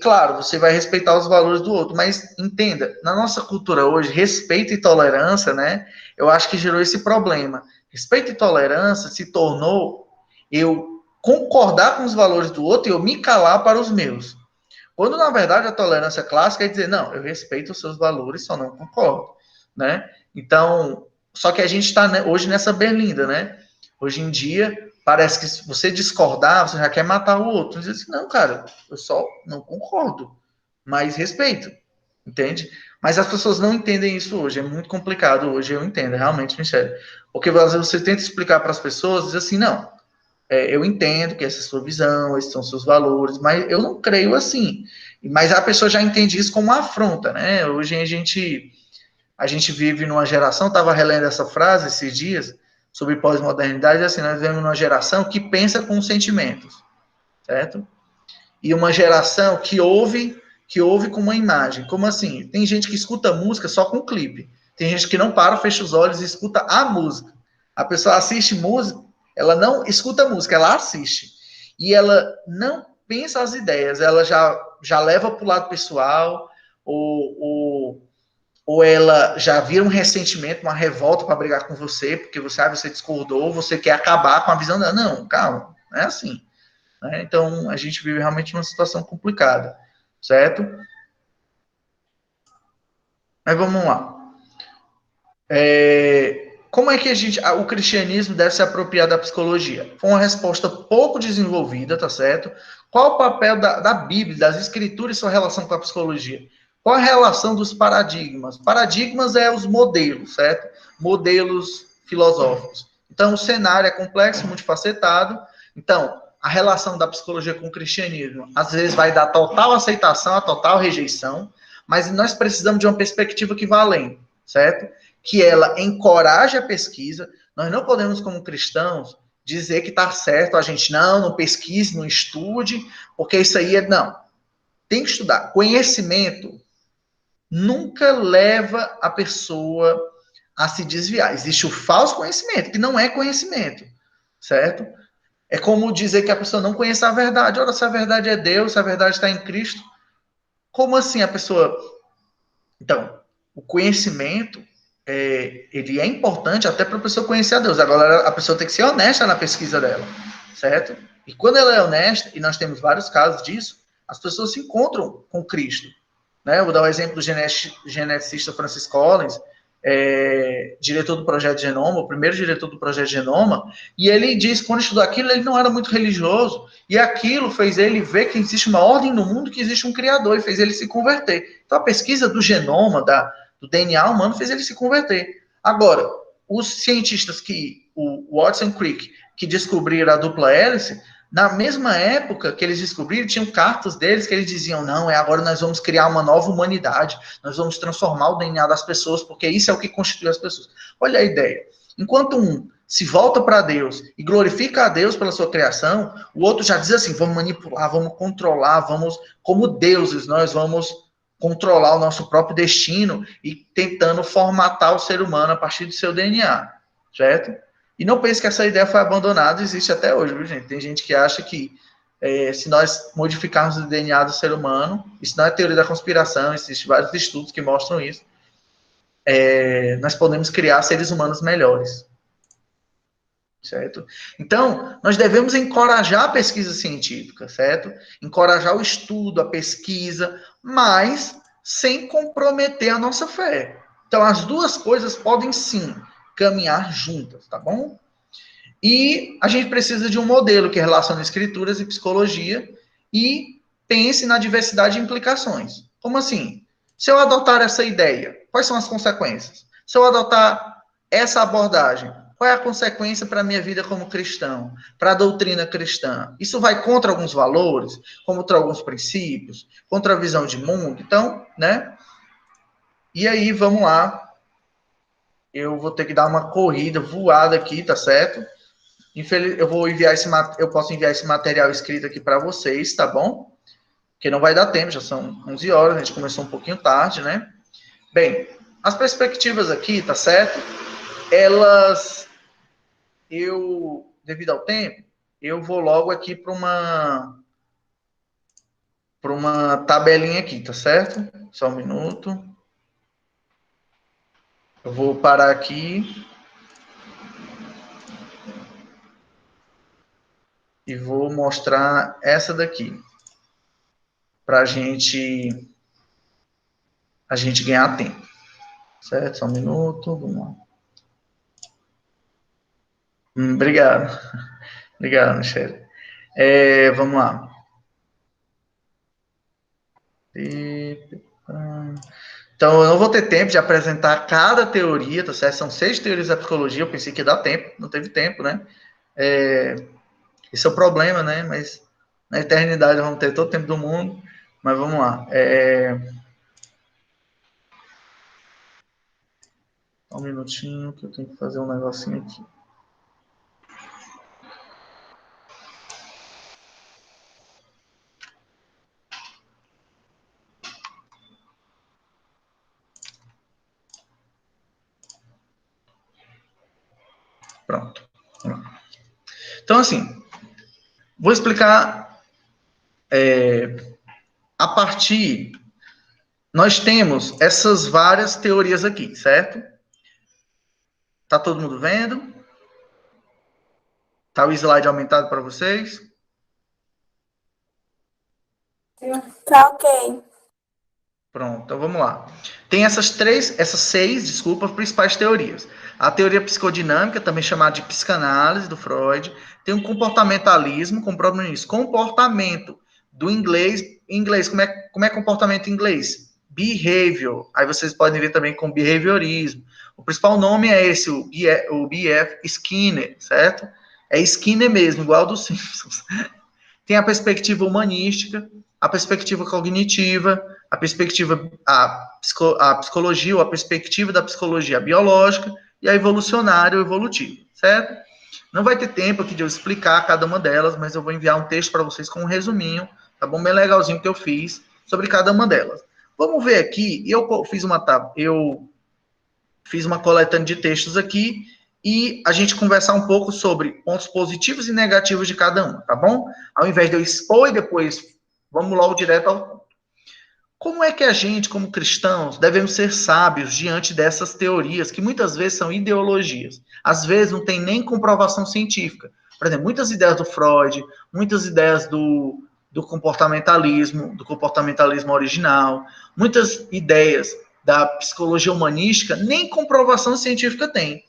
claro, você vai respeitar os valores do outro, mas entenda, na nossa cultura hoje, respeito e tolerância, né? Eu acho que gerou esse problema. Respeito e tolerância se tornou eu concordar com os valores do outro e eu me calar para os meus. Quando, na verdade, a tolerância clássica é dizer, não, eu respeito os seus valores, só não concordo, né? Então, só que a gente está hoje nessa berlinda, né? Hoje em dia, parece que se você discordar, você já quer matar o outro. Diz assim, não, cara, eu só não concordo, mas respeito, entende? Mas as pessoas não entendem isso hoje, é muito complicado hoje, eu entendo, realmente, Michele. Porque às vezes você tenta explicar para as pessoas, diz assim, não, eu entendo que essa é a sua visão, esses são os seus valores, mas eu não creio assim. Mas a pessoa já entende isso como uma afronta, né? Hoje a gente vive numa geração, estava relendo essa frase esses dias, sobre pós-modernidade, assim, nós vivemos numa geração que pensa com sentimentos, certo? E uma geração que ouve com uma imagem. Como assim? Tem gente que escuta música só com clipe. Tem gente que não para, fecha os olhos e escuta a música. A pessoa assiste música, ela não escuta música, ela assiste. E ela não pensa as ideias, ela já leva para o lado pessoal, ou ela já vira um ressentimento, uma revolta para brigar com você, porque você discordou, você quer acabar com a visão dela. Não, calma, não é assim. Né? Então, a gente vive realmente numa situação complicada, certo? Mas vamos lá. Como é que o cristianismo deve se apropriar da psicologia? Foi uma resposta pouco desenvolvida, tá certo? Qual o papel da Bíblia, das escrituras e sua relação com a psicologia? Qual a relação dos paradigmas? Paradigmas é os modelos, certo? Modelos filosóficos. Então, o cenário é complexo, multifacetado. Então, a relação da psicologia com o cristianismo, às vezes vai dar total aceitação, a total rejeição, mas nós precisamos de uma perspectiva que vá além, certo? Que ela encoraje a pesquisa. Nós não podemos, como cristãos, dizer que está certo, a gente não pesquise, não estude, porque isso aí é. Não. Tem que estudar. Conhecimento nunca leva a pessoa a se desviar. Existe o falso conhecimento, que não é conhecimento, certo? É como dizer que a pessoa não conhece a verdade. Ora, se a verdade é Deus, se a verdade está em Cristo, como assim a pessoa. Então, o conhecimento ele é importante até para a pessoa conhecer a Deus. Agora, a pessoa tem que ser honesta na pesquisa dela, certo? E quando ela é honesta, e nós temos vários casos disso, as pessoas se encontram com Cristo. Né? Eu vou dar o exemplo do geneticista Francis Collins, diretor do Projeto Genoma, o primeiro diretor do Projeto Genoma, e ele diz que quando estudou aquilo, ele não era muito religioso, e aquilo fez ele ver que existe uma ordem no mundo, que existe um criador, e fez ele se converter. Então, a pesquisa do genoma, do DNA humano, fez ele se converter. Agora, os cientistas o Watson Crick, que descobriram a dupla hélice, na mesma época que eles descobriram, tinham cartas deles que eles diziam, não, agora nós vamos criar uma nova humanidade, nós vamos transformar o DNA das pessoas, porque isso é o que constitui as pessoas. Olha a ideia. Enquanto um se volta para Deus e glorifica a Deus pela sua criação, o outro já diz assim, vamos manipular, vamos controlar, vamos, como deuses, nós vamos controlar o nosso próprio destino e tentando formatar o ser humano a partir do seu DNA, certo? E não pense que essa ideia foi abandonada, existe até hoje, viu, gente? Tem gente que acha que se nós modificarmos o DNA do ser humano, isso não é teoria da conspiração, existem vários estudos que mostram isso, nós podemos criar seres humanos melhores, certo? Então, nós devemos encorajar a pesquisa científica, certo? Encorajar o estudo, a pesquisa, mas sem comprometer a nossa fé. Então, as duas coisas podem sim caminhar juntas, tá bom? E a gente precisa de um modelo que relacione escrituras e psicologia e pense na diversidade de implicações. Como assim? Se eu adotar essa ideia, quais são as consequências? Se eu adotar essa abordagem, qual é a consequência para a minha vida como cristão, para a doutrina cristã? Isso vai contra alguns valores, contra alguns princípios, contra a visão de mundo? Então, né? E aí, vamos lá. Eu vou ter que dar uma corrida, voada aqui, tá certo? Eu vou enviar eu posso enviar esse material escrito aqui para vocês, tá bom? Porque não vai dar tempo, já são 11 horas, a gente começou um pouquinho tarde, né? Bem, as perspectivas aqui, tá certo? Elas, devido ao tempo, eu vou logo aqui para uma tabelinha aqui, tá certo? Só um minuto. Eu vou parar aqui e vou mostrar essa daqui para a gente ganhar tempo, certo? Só um minuto, vamos lá. Obrigado. Obrigado, Michele. Vamos lá. Então, eu não vou ter tempo de apresentar cada teoria, tá certo? São 6 teorias da psicologia, eu pensei que ia dar tempo, não teve tempo, né? Esse é o problema, né? Mas na eternidade vamos ter todo o tempo do mundo, mas vamos lá. Só um minutinho que eu tenho que fazer um negocinho aqui. Pronto. Então, assim, vou explicar a partir... Nós temos essas várias teorias aqui, certo? Tá todo mundo vendo? Tá o slide aumentado para vocês? Tá ok. Pronto, então vamos lá. Tem essas seis, desculpa, principais teorias. A teoria psicodinâmica, também chamada de psicanálise, do Freud. Tem um comportamentalismo, com problema nisso. Comportamento, do inglês. Em inglês, como é comportamento em inglês? Behavior. Aí vocês podem ver também com behaviorismo. O principal nome é esse, o B.F. Skinner, certo? É Skinner mesmo, igual dos Simpsons. Tem a perspectiva humanística, a perspectiva cognitiva, a psicologia, ou a perspectiva da psicologia biológica e a evolucionária ou evolutiva, certo? Não vai ter tempo aqui de eu explicar cada uma delas, mas eu vou enviar um texto para vocês com um resuminho, tá bom? Bem legalzinho que eu fiz sobre cada uma delas. Vamos ver aqui, eu fiz uma coletânea de textos aqui e a gente conversar um pouco sobre pontos positivos e negativos de cada um, tá bom? Ao invés de eu expor e depois, vamos logo direto ao ponto. Como é que a gente, como cristãos, devemos ser sábios diante dessas teorias, que muitas vezes são ideologias? Às vezes não tem nem comprovação científica. Por exemplo, muitas ideias do Freud, muitas ideias do comportamentalismo original, muitas ideias da psicologia humanística, nem comprovação científica tem.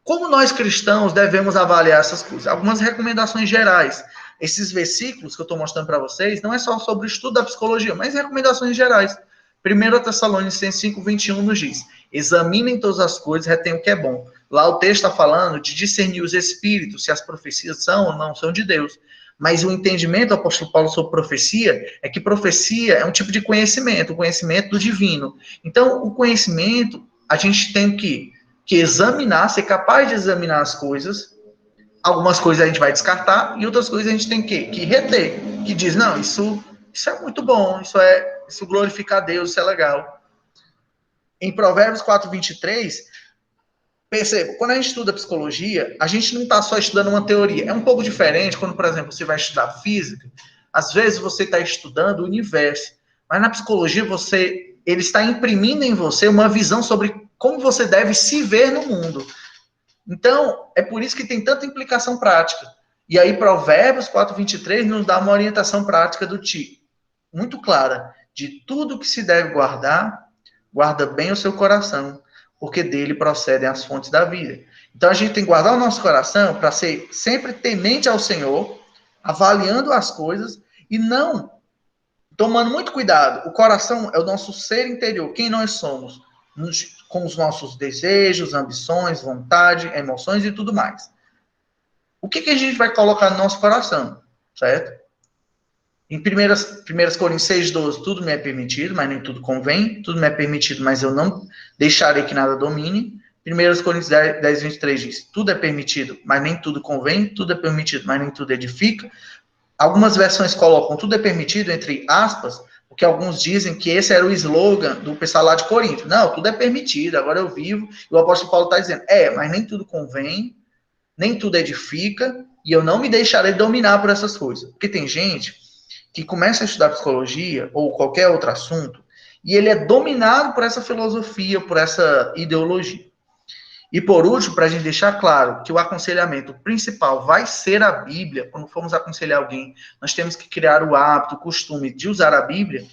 Como nós cristãos devemos avaliar essas coisas? Algumas recomendações gerais. Esses versículos que eu estou mostrando para vocês não é só sobre o estudo da psicologia, mas recomendações gerais. 1 Tessalonicenses 5:21 nos diz: examinem todas as coisas, retenham o que é bom. Lá o texto está falando de discernir os espíritos, se as profecias são ou não são de Deus. Mas o entendimento do apóstolo Paulo sobre profecia é que profecia é um tipo de conhecimento, o conhecimento do divino. Então, o conhecimento, a gente tem que examinar, ser capaz de examinar as coisas. Algumas coisas a gente vai descartar e outras coisas a gente tem que reter, que diz, não, isso é muito bom, isso glorifica a Deus, isso é legal. Em Provérbios 4:23, perceba, quando a gente estuda psicologia, a gente não está só estudando uma teoria. É um pouco diferente quando, por exemplo, você vai estudar física. Às vezes você está estudando o universo, mas na psicologia ele está imprimindo em você uma visão sobre como você deve se ver no mundo. Então, é por isso que tem tanta implicação prática. E aí, Provérbios 4:23 nos dá uma orientação prática do tipo, muito clara, de tudo que se deve guardar, guarda bem o seu coração, porque dele procedem as fontes da vida. Então, a gente tem que guardar o nosso coração para ser sempre temente ao Senhor, avaliando as coisas e não tomando muito cuidado. O coração é o nosso ser interior, quem nós somos, com os nossos desejos, ambições, vontade, emoções e tudo mais. O que a gente vai colocar no nosso coração, certo? Em 1 Coríntios 6:12, tudo me é permitido, mas nem tudo convém. Tudo me é permitido, mas eu não deixarei que nada domine. 1 Coríntios 10:23 diz, tudo é permitido, mas nem tudo convém. Tudo é permitido, mas nem tudo edifica. Algumas versões colocam tudo é permitido, entre aspas, porque alguns dizem que esse era o slogan do pessoal lá de Corinto. Não, tudo é permitido, agora eu vivo. E o apóstolo Paulo está dizendo, mas nem tudo convém, nem tudo edifica, e eu não me deixarei dominar por essas coisas. Porque tem gente que começa a estudar psicologia, ou qualquer outro assunto, e ele é dominado por essa filosofia, por essa ideologia. E por último, para a gente deixar claro que o aconselhamento principal vai ser a Bíblia, quando formos aconselhar alguém, nós temos que criar o hábito, o costume de usar a Bíblia,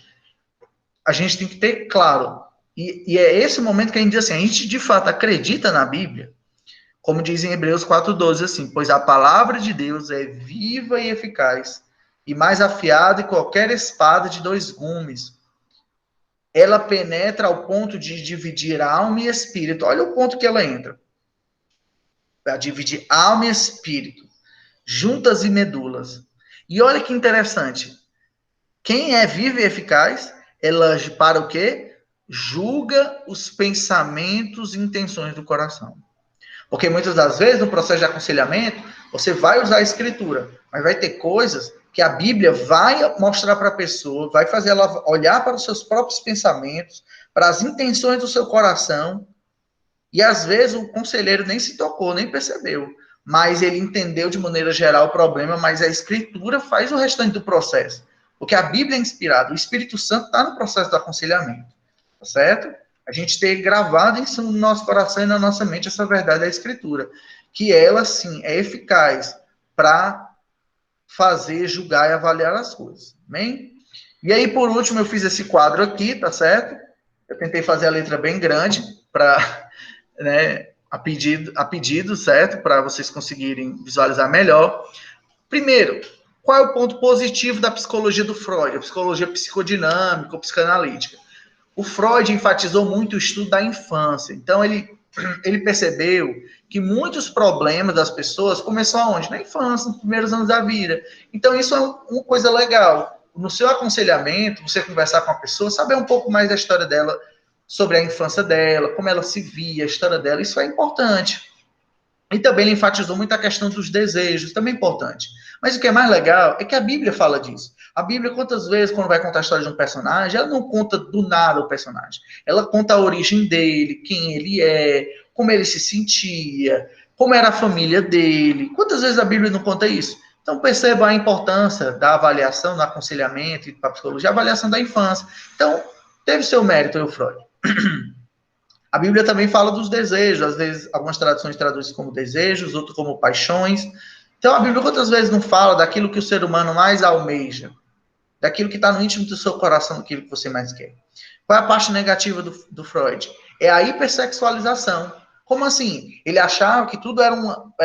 a gente tem que ter claro. E é esse momento que a gente diz assim, a gente de fato acredita na Bíblia, como diz em Hebreus 4:12, assim, pois a palavra de Deus é viva e eficaz, e mais afiada que qualquer espada de 2 gumes. Ela penetra ao ponto de dividir alma e espírito. Olha o ponto que ela entra. Para dividir alma e espírito, juntas e medulas. E olha que interessante. Quem é vivo e eficaz, ela para o quê? Julga os pensamentos e intenções do coração. Porque muitas das vezes, no processo de aconselhamento, você vai usar a escritura, mas vai ter coisas que a Bíblia vai mostrar para a pessoa, vai fazer ela olhar para os seus próprios pensamentos, para as intenções do seu coração, E às vezes o conselheiro nem se tocou, nem percebeu, mas ele entendeu de maneira geral o problema, mas a escritura faz o restante do processo. Porque a Bíblia é inspirada, o Espírito Santo está no processo do aconselhamento, tá certo? A gente ter gravado isso no nosso coração e na nossa mente essa verdade da escritura, que ela, sim, é eficaz para fazer, julgar e avaliar as coisas, amém? E aí, por último, eu fiz esse quadro aqui, tá certo? Eu tentei fazer a letra bem grande para, né, a pedido, certo? Para vocês conseguirem visualizar melhor. Primeiro, qual é o ponto positivo da psicologia do Freud? A psicologia psicodinâmica ou psicanalítica. O Freud enfatizou muito o estudo da infância. Então, ele percebeu que muitos problemas das pessoas começam aonde? Na infância, nos primeiros anos da vida. Então, isso é uma coisa legal. No seu aconselhamento, você conversar com a pessoa, saber um pouco mais da história dela, sobre a infância dela, como ela se via, a história dela, isso é importante. E também ele enfatizou muito a questão dos desejos, também importante. Mas o que é mais legal é que a Bíblia fala disso. A Bíblia, quantas vezes, quando vai contar a história de um personagem, ela não conta do nada o personagem. Ela conta a origem dele, quem ele é, como ele se sentia, como era a família dele. Quantas vezes a Bíblia não conta isso? Então perceba a importância da avaliação, do aconselhamento e da psicologia, a avaliação da infância. Então, teve seu mérito, o Freud. A Bíblia também fala dos desejos, às vezes algumas traduções traduzem como desejos, outras como paixões. Então a Bíblia quantas vezes não fala daquilo que o ser humano mais almeja, daquilo que está no íntimo do seu coração, daquilo que você mais quer. Qual é a parte negativa do Freud? É a hipersexualização. Como assim? Ele achava que tudo era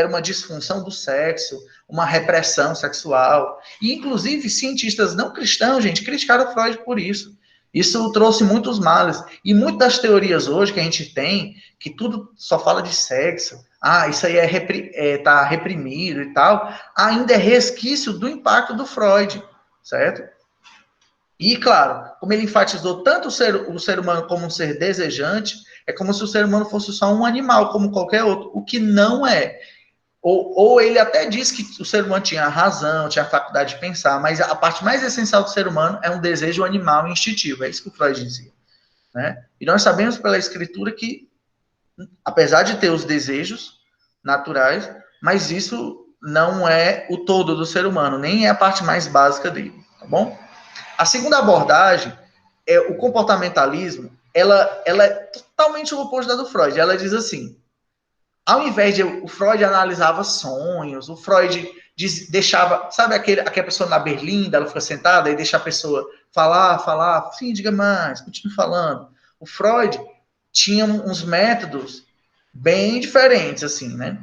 uma disfunção do sexo, uma repressão sexual. E, inclusive, cientistas não cristãos, gente, criticaram Freud por isso. Isso trouxe muitos males. E muitas das teorias hoje que a gente tem, que tudo só fala de sexo, isso aí tá reprimido e tal, ainda é resquício do impacto do Freud, certo? E, claro, como ele enfatizou tanto o ser humano como um ser desejante, é como se o ser humano fosse só um animal, como qualquer outro, o que não é. Ou ele até diz que o ser humano tinha razão, tinha a faculdade de pensar, mas a parte mais essencial do ser humano é um desejo animal instintivo, é isso que o Freud dizia. Né? E nós sabemos pela escritura que, apesar de ter os desejos naturais, mas isso não é o todo do ser humano, nem é a parte mais básica dele, tá bom? A segunda abordagem é o comportamentalismo, ela é totalmente o oposto da do Freud. Ela diz assim, ao invés de o Freud analisava sonhos, o Freud deixava, sabe aquela pessoa na berlinda, ela fica sentada e deixa a pessoa falar, sim, diga mais, continue falando. O Freud tinha uns métodos bem diferentes, assim, né?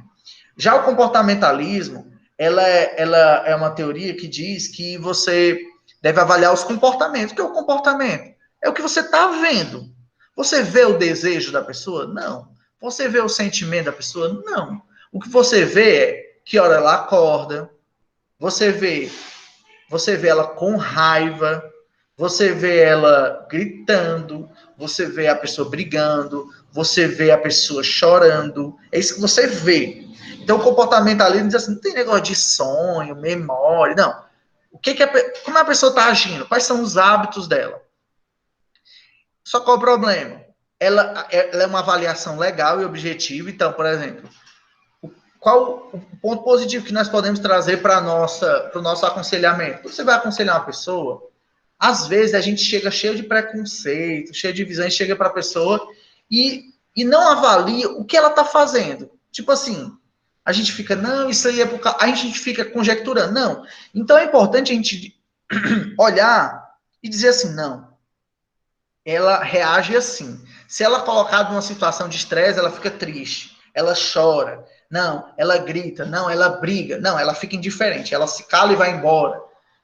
Já o comportamentalismo, ela é uma teoria que diz que você deve avaliar os comportamentos. O que é o comportamento? É o que você está vendo. Você vê o desejo da pessoa? Não. Você vê o sentimento da pessoa? Não. O que você vê é que hora ela acorda, você vê ela com raiva, você vê ela gritando, você vê a pessoa brigando, você vê a pessoa chorando. É isso que você vê. Então, o comportamentalismo diz assim, não tem negócio de sonho, memória, não. Como a pessoa está agindo? Quais são os hábitos dela? Só qual o problema? Ela é uma avaliação legal e objetiva. Então, por exemplo, qual o ponto positivo que nós podemos trazer para o nosso aconselhamento? Quando você vai aconselhar uma pessoa, às vezes a gente chega cheio de preconceito, cheio de visões, chega para a pessoa e não avalia o que ela está fazendo. Tipo assim, a gente fica, não, isso aí é por causa... A gente fica conjecturando, não. Então é importante a gente olhar e dizer assim, não, ela reage assim. Se ela é colocada numa situação de estresse, ela fica triste, ela chora, não, ela grita, não, ela briga, não, ela fica indiferente, ela se cala e vai embora.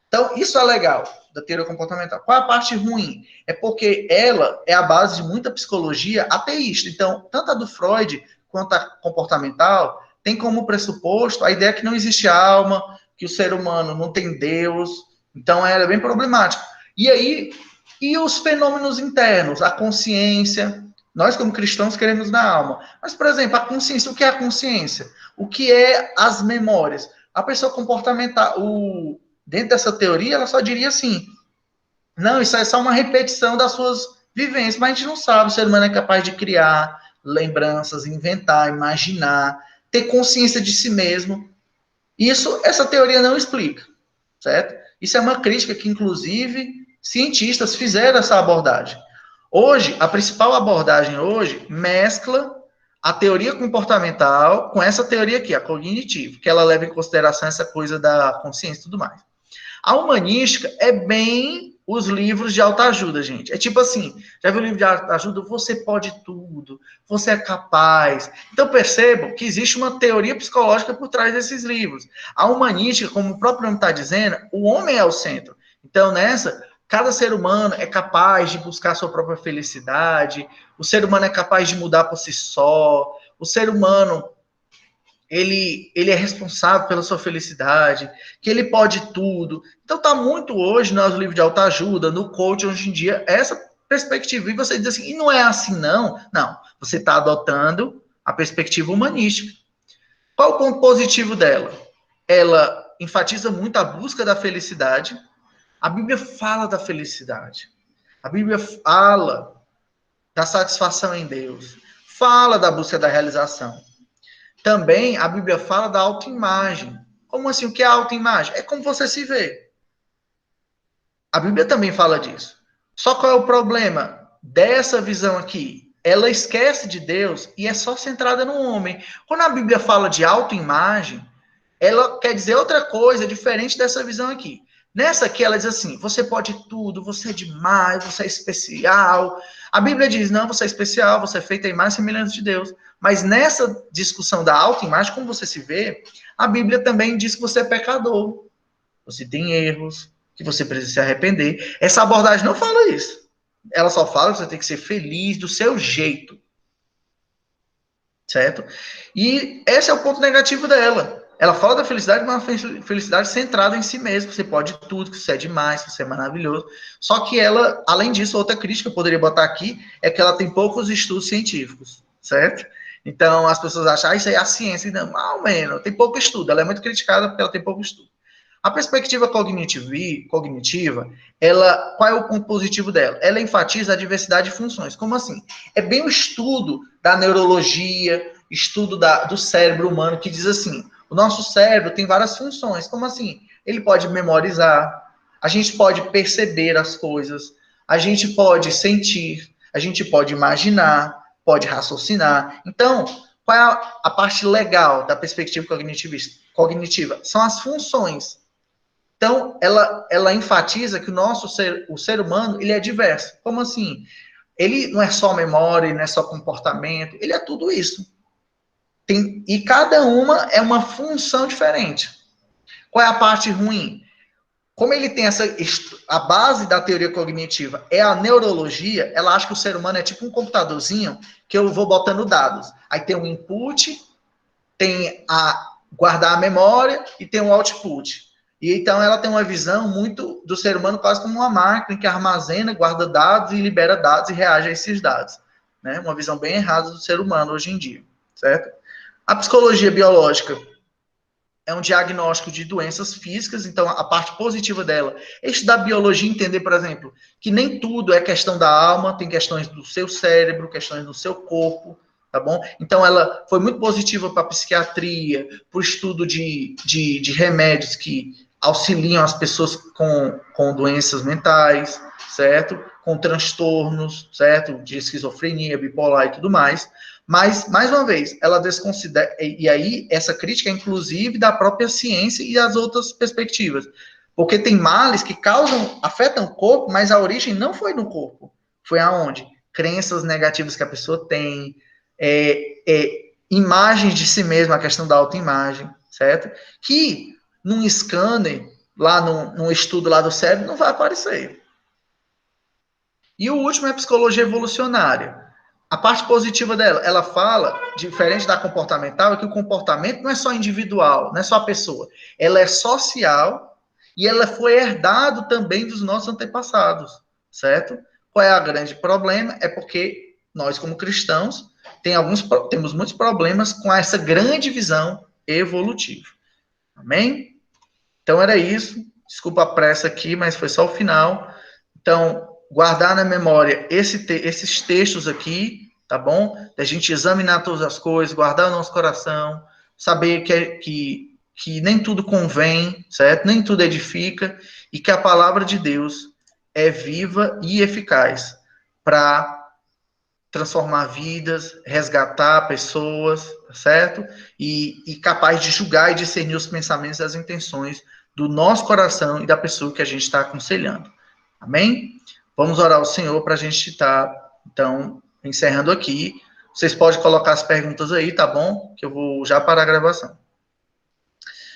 Então, isso é legal da teoria comportamental. Qual é a parte ruim? É porque ela é a base de muita psicologia ateísta. Então, tanto a do Freud quanto a comportamental tem como pressuposto a ideia que não existe alma, que o ser humano não tem Deus. Então, ela é bem problemática. E aí, e os fenômenos internos, a consciência? Nós, como cristãos, queremos na alma. Mas, por exemplo, a consciência, o que é a consciência? O que é as memórias? A pessoa comportamental, dentro dessa teoria, ela só diria assim, não, isso é só uma repetição das suas vivências, mas a gente não sabe, o ser humano é capaz de criar lembranças, inventar, imaginar, ter consciência de si mesmo. Isso, essa teoria não explica, certo? Isso é uma crítica que, inclusive, cientistas fizeram essa abordagem. Hoje, a principal abordagem hoje mescla a teoria comportamental com essa teoria aqui, a cognitiva, que ela leva em consideração essa coisa da consciência e tudo mais. A humanística é bem os livros de autoajuda, gente. É tipo assim, já viu o livro de autoajuda? Você pode tudo, você é capaz. Então percebam que existe uma teoria psicológica por trás desses livros. A humanística, como o próprio nome está dizendo, o homem é o centro. Então nessa, cada ser humano é capaz de buscar a sua própria felicidade, o ser humano é capaz de mudar por si só, o ser humano ele é responsável pela sua felicidade, que ele pode tudo. Então tá muito hoje nos livros de autoajuda, no coach hoje em dia, essa perspectiva. E você diz assim, e não é assim não? Não, você está adotando a perspectiva humanística. Qual o ponto positivo dela? Ela enfatiza muito a busca da felicidade. A Bíblia fala da felicidade. A Bíblia fala da satisfação em Deus. Fala da busca da realização. Também a Bíblia fala da autoimagem. Como assim? O que é autoimagem? É como você se vê. A Bíblia também fala disso. Só qual é o problema dessa visão aqui? Ela esquece de Deus e é só centrada no homem. Quando a Bíblia fala de autoimagem, ela quer dizer outra coisa diferente dessa visão aqui. Nessa aqui, ela diz assim: você pode tudo, você é demais, você é especial. A Bíblia diz: não, você é especial, você é feita em imagem e semelhança de Deus. Mas nessa discussão da autoimagem, como você se vê, a Bíblia também diz que você é pecador, você tem erros, que você precisa se arrepender. Essa abordagem não fala isso. Ela só fala que você tem que ser feliz do seu jeito. Certo? E esse é o ponto negativo dela. Ela fala da felicidade, mas uma felicidade centrada em si mesmo. Você pode tudo, que você é demais, que você é maravilhoso. Só que ela, além disso, outra crítica que eu poderia botar aqui é que ela tem poucos estudos científicos, certo? Então, as pessoas acham, isso aí é a ciência. Não, mal menos, tem pouco estudo. Ela é muito criticada porque ela tem pouco estudo. A perspectiva cognitiva, ela, qual é o ponto positivo dela? Ela enfatiza a diversidade de funções. Como assim? É bem o estudo da neurologia, estudo do cérebro humano, que diz assim, o nosso cérebro tem várias funções. Como assim? Ele pode memorizar, a gente pode perceber as coisas, a gente pode sentir, a gente pode imaginar, pode raciocinar. Então, qual é a parte legal da perspectiva cognitiva? São as funções. Então, ela enfatiza que o ser humano, ele é diverso. Como assim? Ele não é só memória, não é só comportamento, ele é tudo isso. E cada uma é uma função diferente. Qual é a parte ruim? Como ele tem a base da teoria cognitiva é a neurologia, ela acha que o ser humano é tipo um computadorzinho que eu vou botando dados. Aí tem um input, tem guardar a memória e tem um output. E então ela tem uma visão muito do ser humano quase como uma máquina que armazena, guarda dados e libera dados e reage a esses dados. Né? Uma visão bem errada do ser humano hoje em dia, certo? A psicologia biológica é um diagnóstico de doenças físicas, então a parte positiva dela é estudar biologia e entender, por exemplo, que nem tudo é questão da alma, tem questões do seu cérebro, questões do seu corpo, tá bom? Então ela foi muito positiva para a psiquiatria, para o estudo de remédios que auxiliam as pessoas com doenças mentais, certo? Com transtornos, certo? De esquizofrenia, bipolar e tudo mais. Mas, mais uma vez, ela desconsidera, e aí essa crítica é inclusive da própria ciência e das outras perspectivas. Porque tem males que afetam o corpo, mas a origem não foi no corpo. Foi aonde? Crenças negativas que a pessoa tem, imagens de si mesma, a questão da autoimagem, certo? Que num scanner, lá num estudo lá do cérebro, não vai aparecer. E o último é a psicologia evolucionária. A parte positiva dela, ela fala, diferente da comportamental, é que o comportamento não é só individual, não é só a pessoa. Ela é social e ela foi herdado também dos nossos antepassados, certo? Qual é o grande problema? É porque nós, como cristãos, temos muitos problemas com essa grande visão evolutiva. Amém? Então era isso. Desculpa a pressa aqui, mas foi só o final. Então, guardar na memória esses textos aqui, tá bom? Da gente examinar todas as coisas, guardar o nosso coração, saber que nem tudo convém, certo? Nem tudo edifica, e que a palavra de Deus é viva e eficaz para transformar vidas, resgatar pessoas, certo? E capaz de julgar e discernir os pensamentos e as intenções do nosso coração e da pessoa que a gente está aconselhando. Amém? Vamos orar ao Senhor para a gente estar, então, encerrando aqui. Vocês podem colocar as perguntas aí, tá bom? Que eu vou já parar a gravação.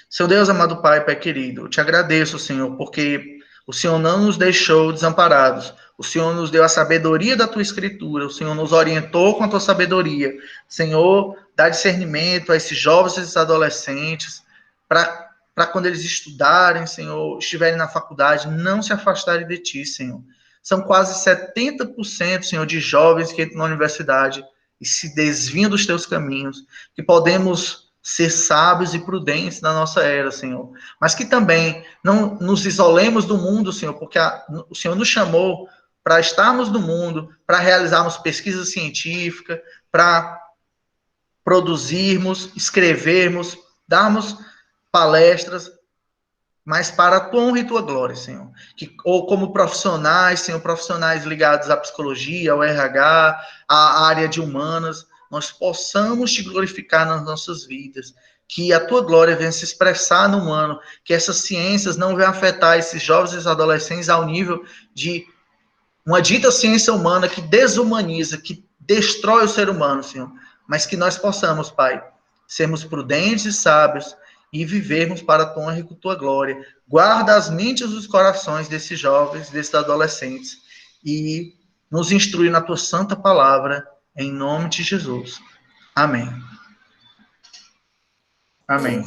Seu Deus, amado Pai, Pai querido, eu te agradeço, Senhor, porque o Senhor não nos deixou desamparados. O Senhor nos deu a sabedoria da tua escritura. O Senhor nos orientou com a tua sabedoria. Senhor, dá discernimento a esses jovens e esses adolescentes para quando eles estudarem, Senhor, estiverem na faculdade, não se afastarem de ti, Senhor. São quase 70%, Senhor, de jovens que entram na universidade e se desviam dos teus caminhos, que podemos ser sábios e prudentes na nossa era, Senhor. Mas que também não nos isolemos do mundo, Senhor, porque o Senhor nos chamou para estarmos no mundo, para realizarmos pesquisa científica, para produzirmos, escrevermos, darmos palestras, mas para a tua honra e tua glória, Senhor. Ou como profissionais, Senhor, profissionais ligados à psicologia, ao RH, à área de humanas, nós possamos te glorificar nas nossas vidas, que a tua glória venha se expressar no humano, que essas ciências não venham afetar esses jovens e esses adolescentes ao nível de uma dita ciência humana que desumaniza, que destrói o ser humano, Senhor, mas que nós possamos, Pai, sermos prudentes e sábios e vivermos para a tua honra e tua glória. Guarda as mentes e os corações desses jovens, desses adolescentes e nos instrui na tua santa palavra, em nome de Jesus. Amém. Amém.